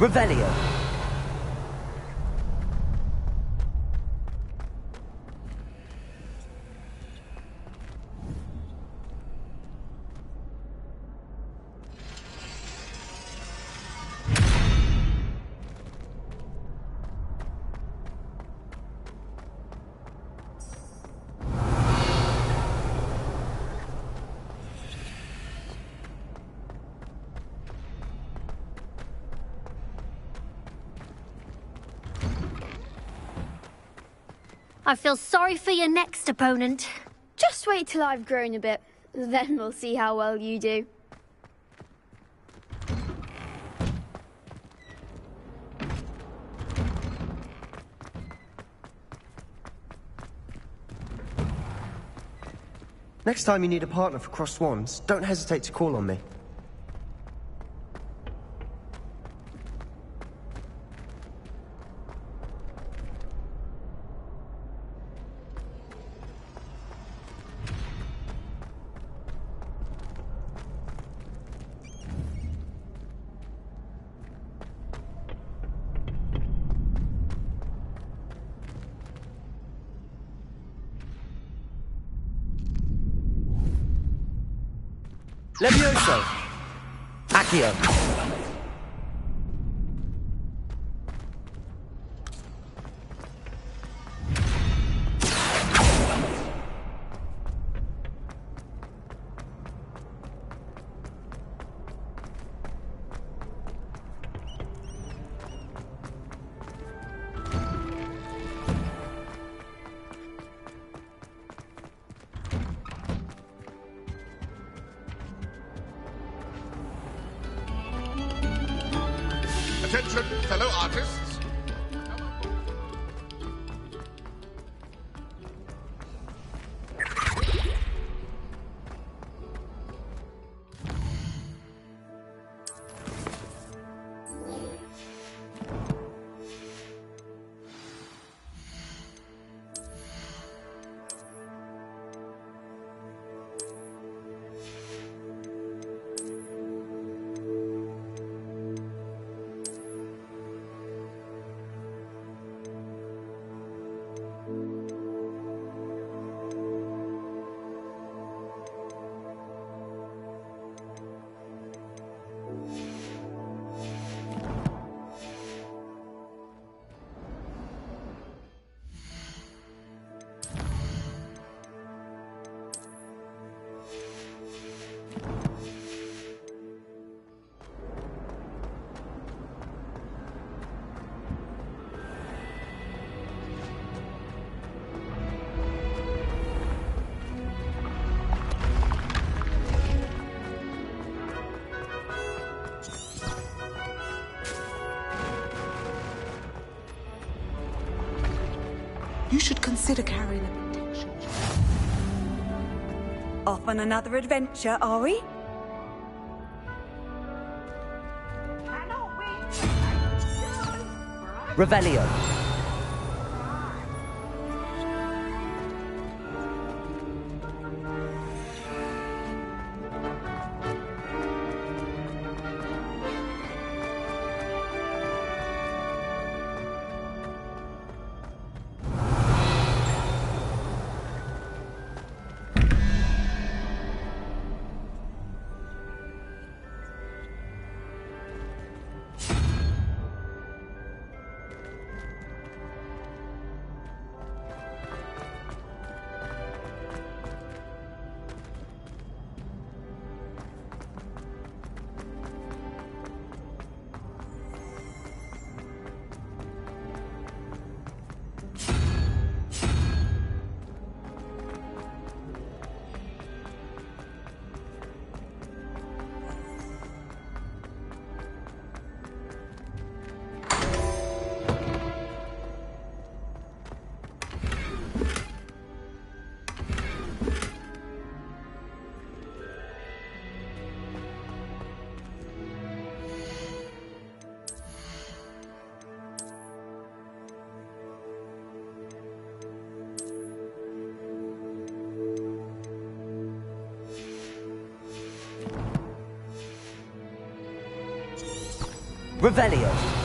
Revelio. I feel sorry for your next opponent. Just wait till I've grown a bit. Then we'll see how well you do. Next time you need a partner for Crossed Swans, don't hesitate to call on me. Levioso. Accio. Attention, fellow artists. You should consider carrying a protection. Off on another adventure, are we? Revelio. Revelio.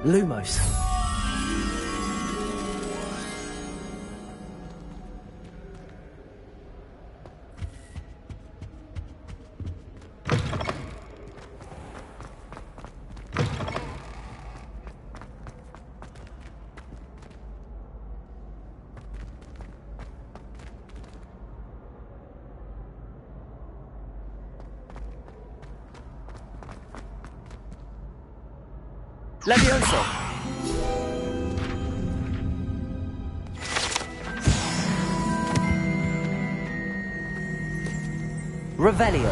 Lumos. Levioso! Revelio!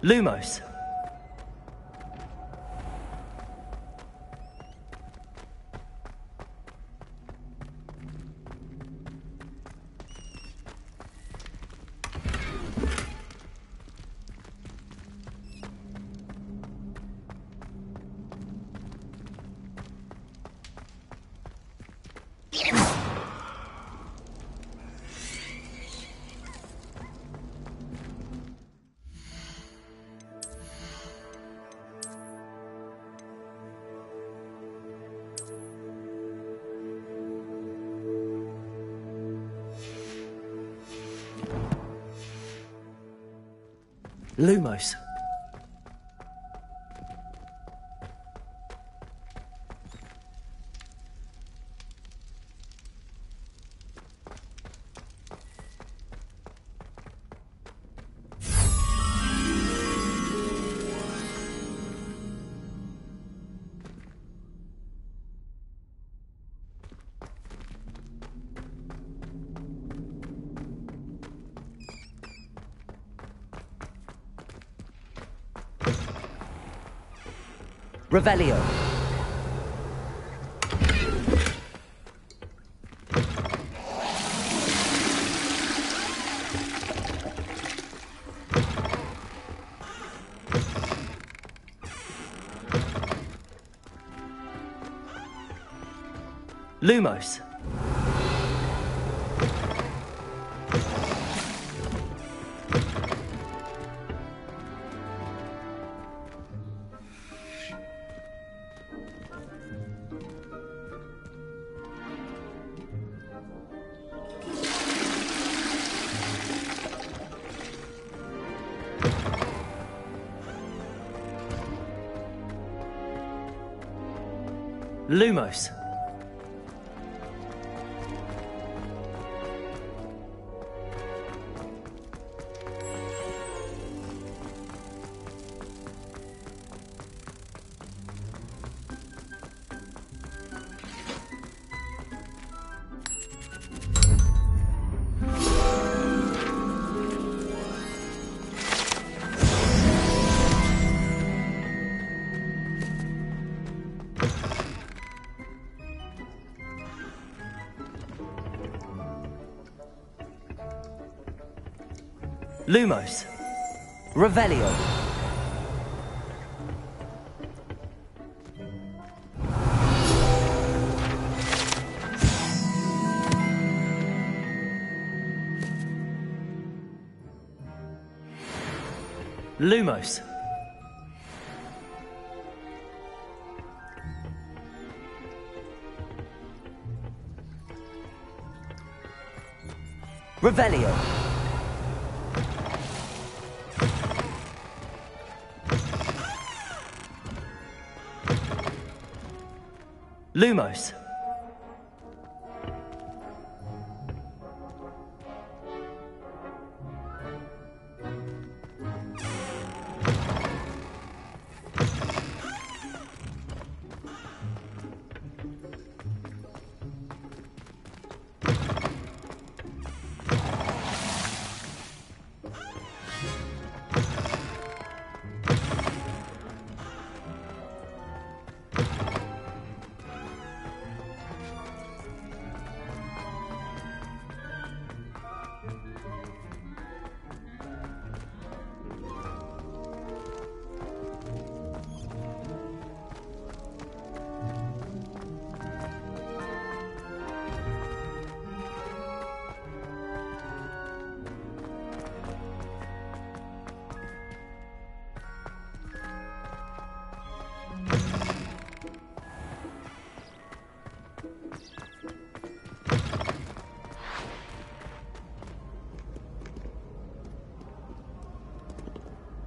Lumos! Lumos. Revelio. Lumos. Lumos. Lumos. Revelio. Lumos. Revelio. Lumos.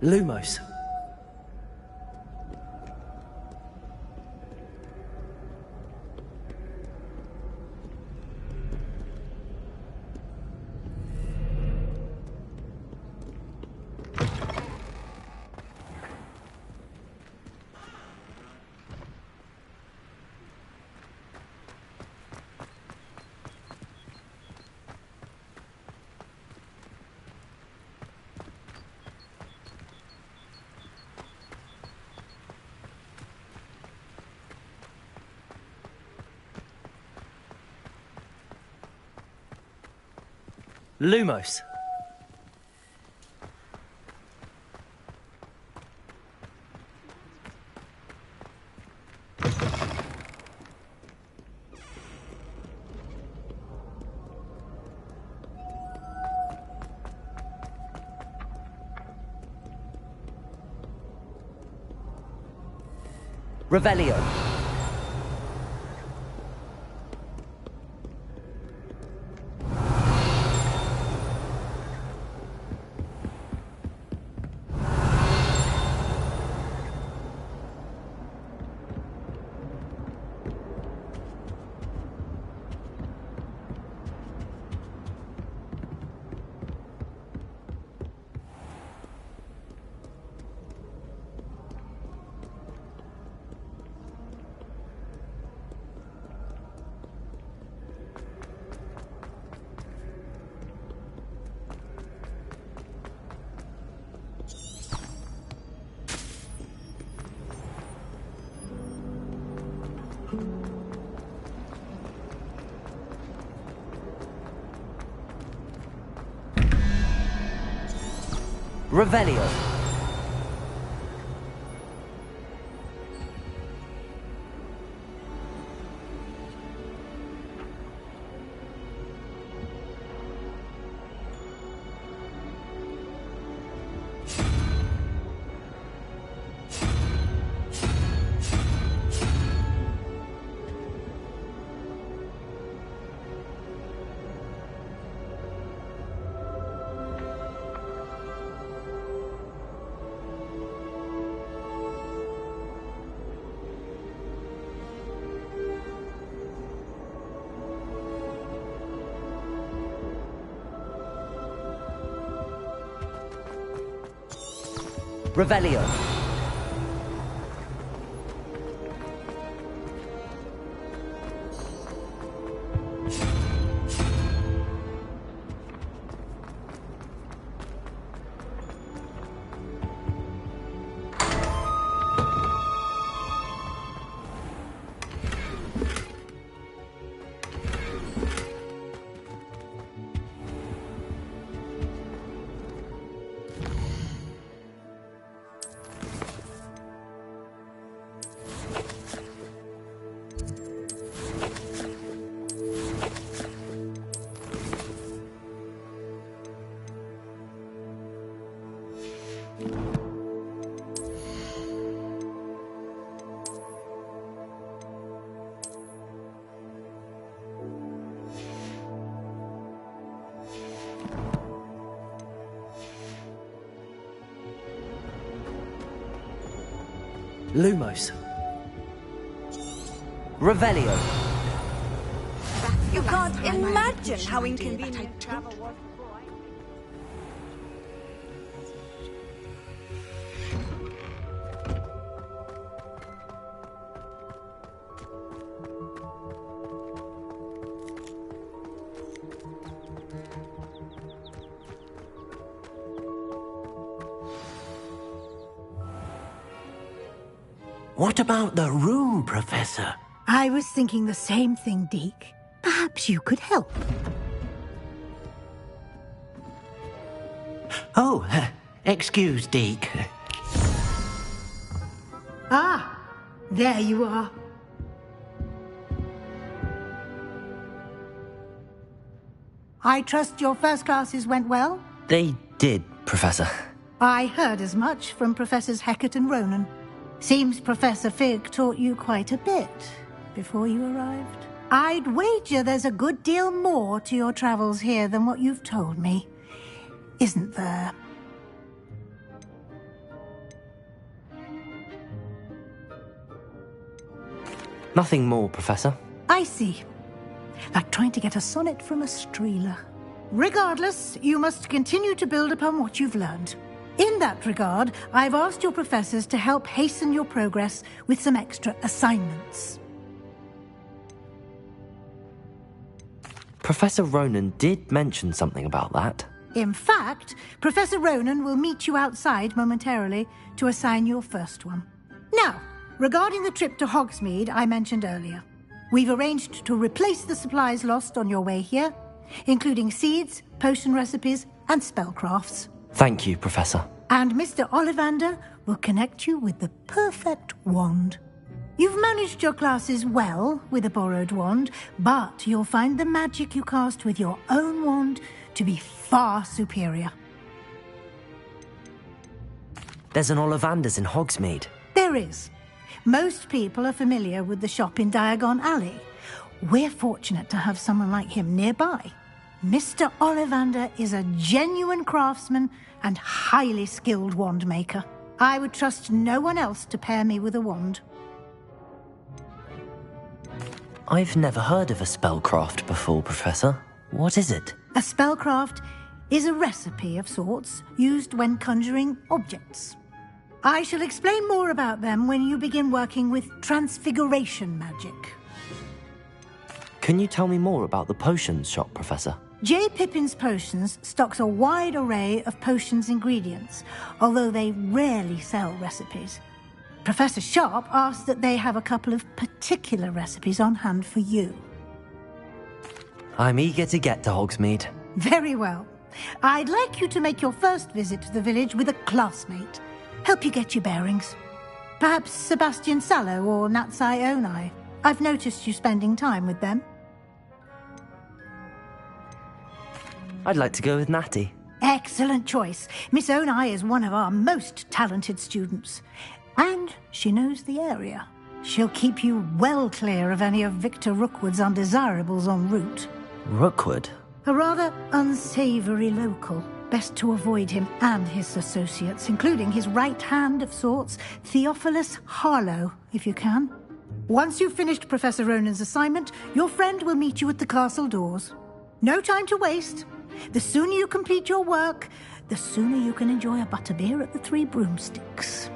Lumos. Lumos. Revelio. Revelio. Revelio. Lumos. Revelio. You can't imagine how inconvenient travel was before I... What about the room, Professor? I was thinking the same thing, Deke. Perhaps you could help. Oh, excuse, Deke. Ah, there you are. I trust your first classes went well? They did, Professor. I heard as much from Professors Hecat and Ronan. Seems Professor Fig taught you quite a bit before you arrived. I'd wager there's a good deal more to your travels here than what you've told me. Isn't there? Nothing more, Professor. I see. Like trying to get a sonnet from a streeler. Regardless, you must continue to build upon what you've learned. In that regard, I've asked your professors to help hasten your progress with some extra assignments. Professor Ronan did mention something about that. In fact, Professor Ronan will meet you outside momentarily to assign your first one. Now, regarding the trip to Hogsmeade I mentioned earlier, we've arranged to replace the supplies lost on your way here, including seeds, potion recipes, and spellcrafts. Thank you, Professor. And Mr. Ollivander will connect you with the perfect wand. You've managed your classes well with a borrowed wand, but you'll find the magic you cast with your own wand to be far superior. There's an Ollivander's in Hogsmeade. There is. Most people are familiar with the shop in Diagon Alley. We're fortunate to have someone like him nearby. Mr. Ollivander is a genuine craftsman and highly skilled wand maker. I would trust no one else to pair me with a wand. I've never heard of a spellcraft before, Professor. What is it? A spellcraft is a recipe of sorts used when conjuring objects. I shall explain more about them when you begin working with transfiguration magic. Can you tell me more about the potions shop, Professor? J. Pippin's Potions stocks a wide array of potions ingredients, although they rarely sell recipes. Professor Sharp asked that they have a couple of particular recipes on hand for you. I'm eager to get to Hogsmeade. Very well. I'd like you to make your first visit to the village with a classmate. Help you get your bearings. Perhaps Sebastian Sallow or Natsai Onai. I've noticed you spending time with them. I'd like to go with Natty. Excellent choice. Miss Onai is one of our most talented students. And she knows the area. She'll keep you well clear of any of Victor Rookwood's undesirables en route. Rookwood? A rather unsavory local. Best to avoid him and his associates, including his right hand of sorts, Theophilus Harlow, if you can. Once you've finished Professor Ronan's assignment, your friend will meet you at the castle doors. No time to waste. The sooner you complete your work, the sooner you can enjoy a butterbeer at the Three Broomsticks.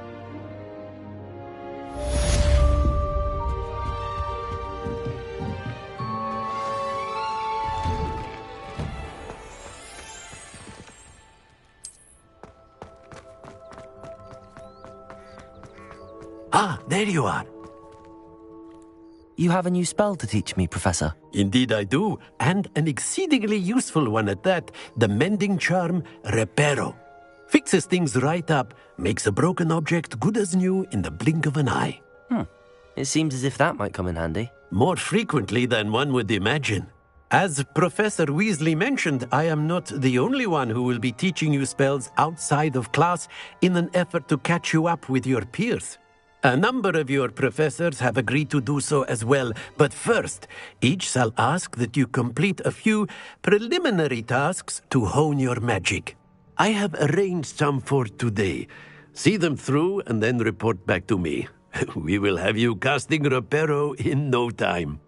Ah, there you are. You have a new spell to teach me, Professor. Indeed I do, and an exceedingly useful one at that. The mending charm, Reparo. Fixes things right up, makes a broken object good as new in the blink of an eye. It seems as if that might come in handy. More frequently than one would imagine. As Professor Weasley mentioned, I am not the only one who will be teaching you spells outside of class in an effort to catch you up with your peers. A number of your professors have agreed to do so as well, but first, each shall ask that you complete a few preliminary tasks to hone your magic. I have arranged some for today. See them through and then report back to me. We will have you casting Reparo in no time.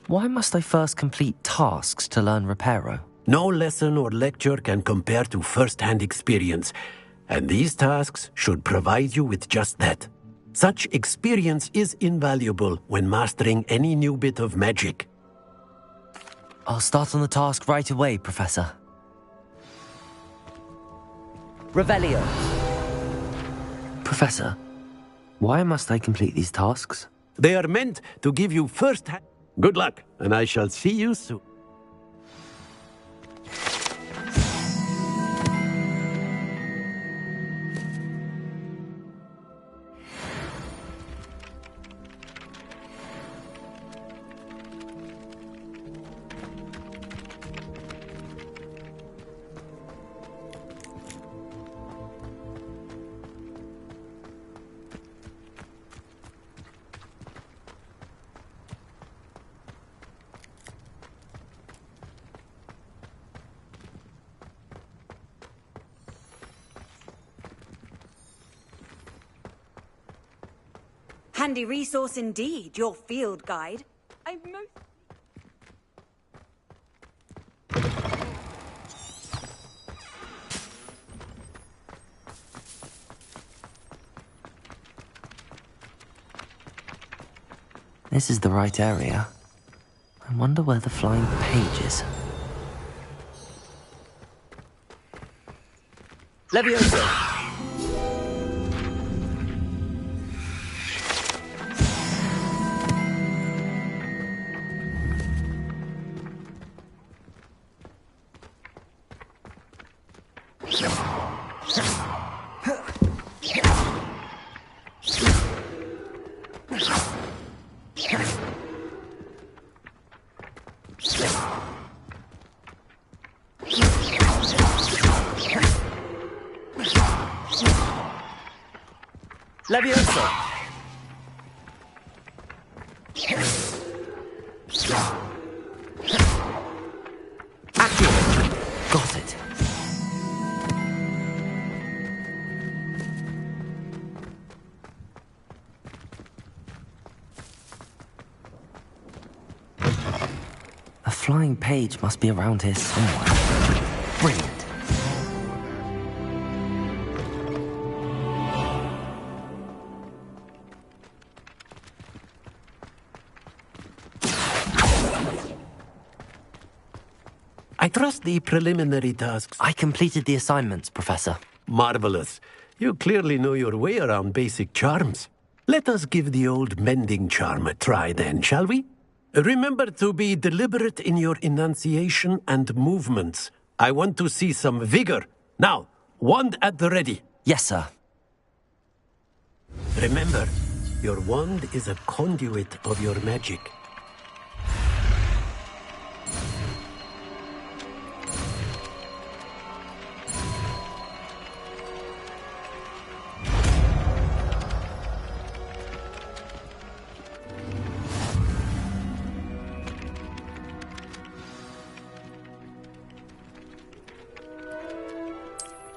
Why must I first complete tasks to learn Reparo? No lesson or lecture can compare to first-hand experience, and these tasks should provide you with just that. Such experience is invaluable when mastering any new bit of magic. I'll start on the task right away, Professor. Revelio. Professor, why must I complete these tasks? They are meant to give you first-hand... Good luck, and I shall see you soon. Handy resource indeed, your field guide. I'm most... This is the right area. I wonder where the flying page is. Levioso! Levioso! Accurate! Got it. A flying page must be around here somewhere. Brilliant. I trust the preliminary tasks. I completed the assignments, Professor. Marvelous. You clearly know your way around basic charms. Let us give the old mending charm a try then, shall we? Remember to be deliberate in your enunciation and movements. I want to see some vigor. Now, wand at the ready. Yes, sir. Remember, your wand is a conduit of your magic.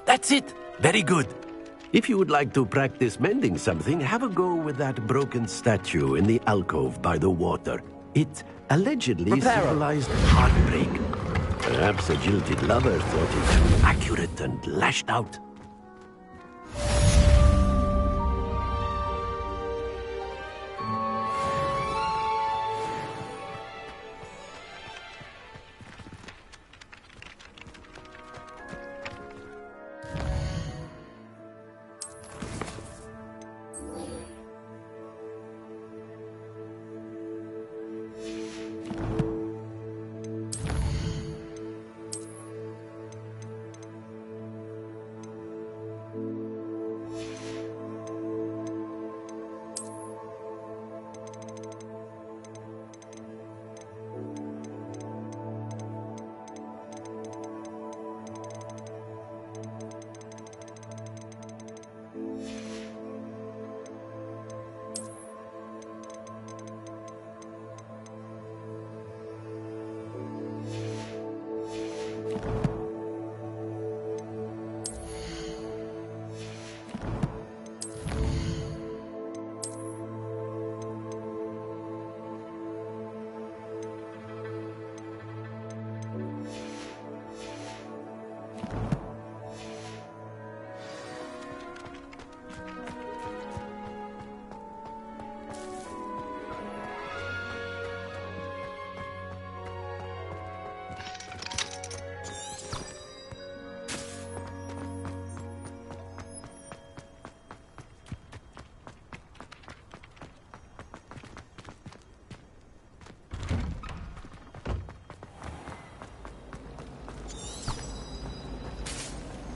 That's it. Very good. If you would like to practice mending something, have a go with that broken statue in the alcove by the water. It allegedly symbolized heartbreak. Perhaps a jilted lover thought it too accurate and lashed out.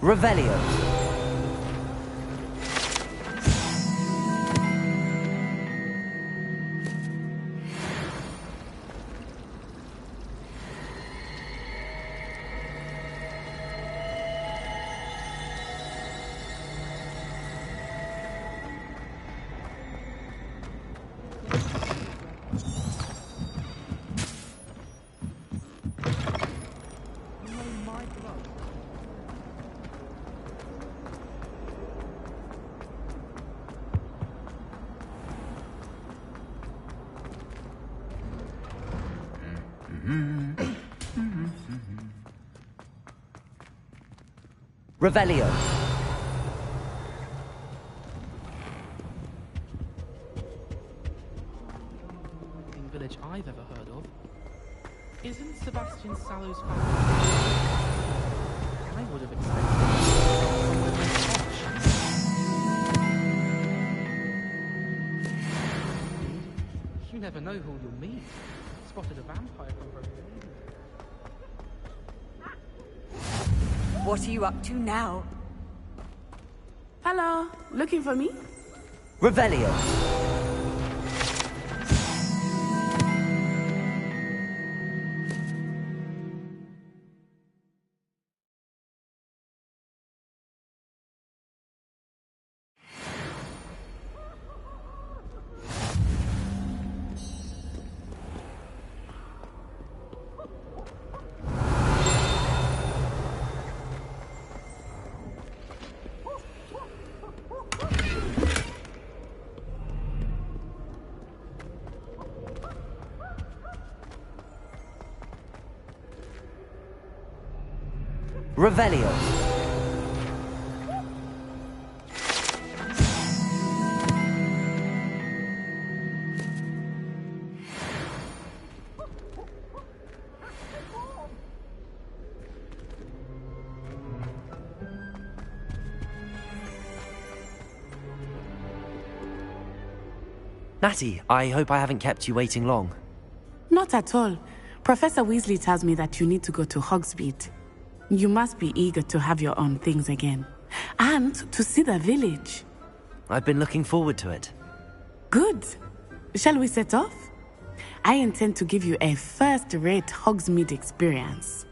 Revelio. Revelio. Village I've ever heard of. Isn't Sebastian Sallow's family? I would have expected somewhere posh. You never know who you'll meet. Spotted a vampire from Romania. What are you up to now? Hello, looking for me? Revelio. Revelio. Natty, I hope I haven't kept you waiting long. Not at all. Professor Weasley tells me that you need to go to Hogsmeade. You must be eager to have your own things again. And to see the village. I've been looking forward to it. Good. Shall we set off? I intend to give you a first-rate Hogsmeade experience.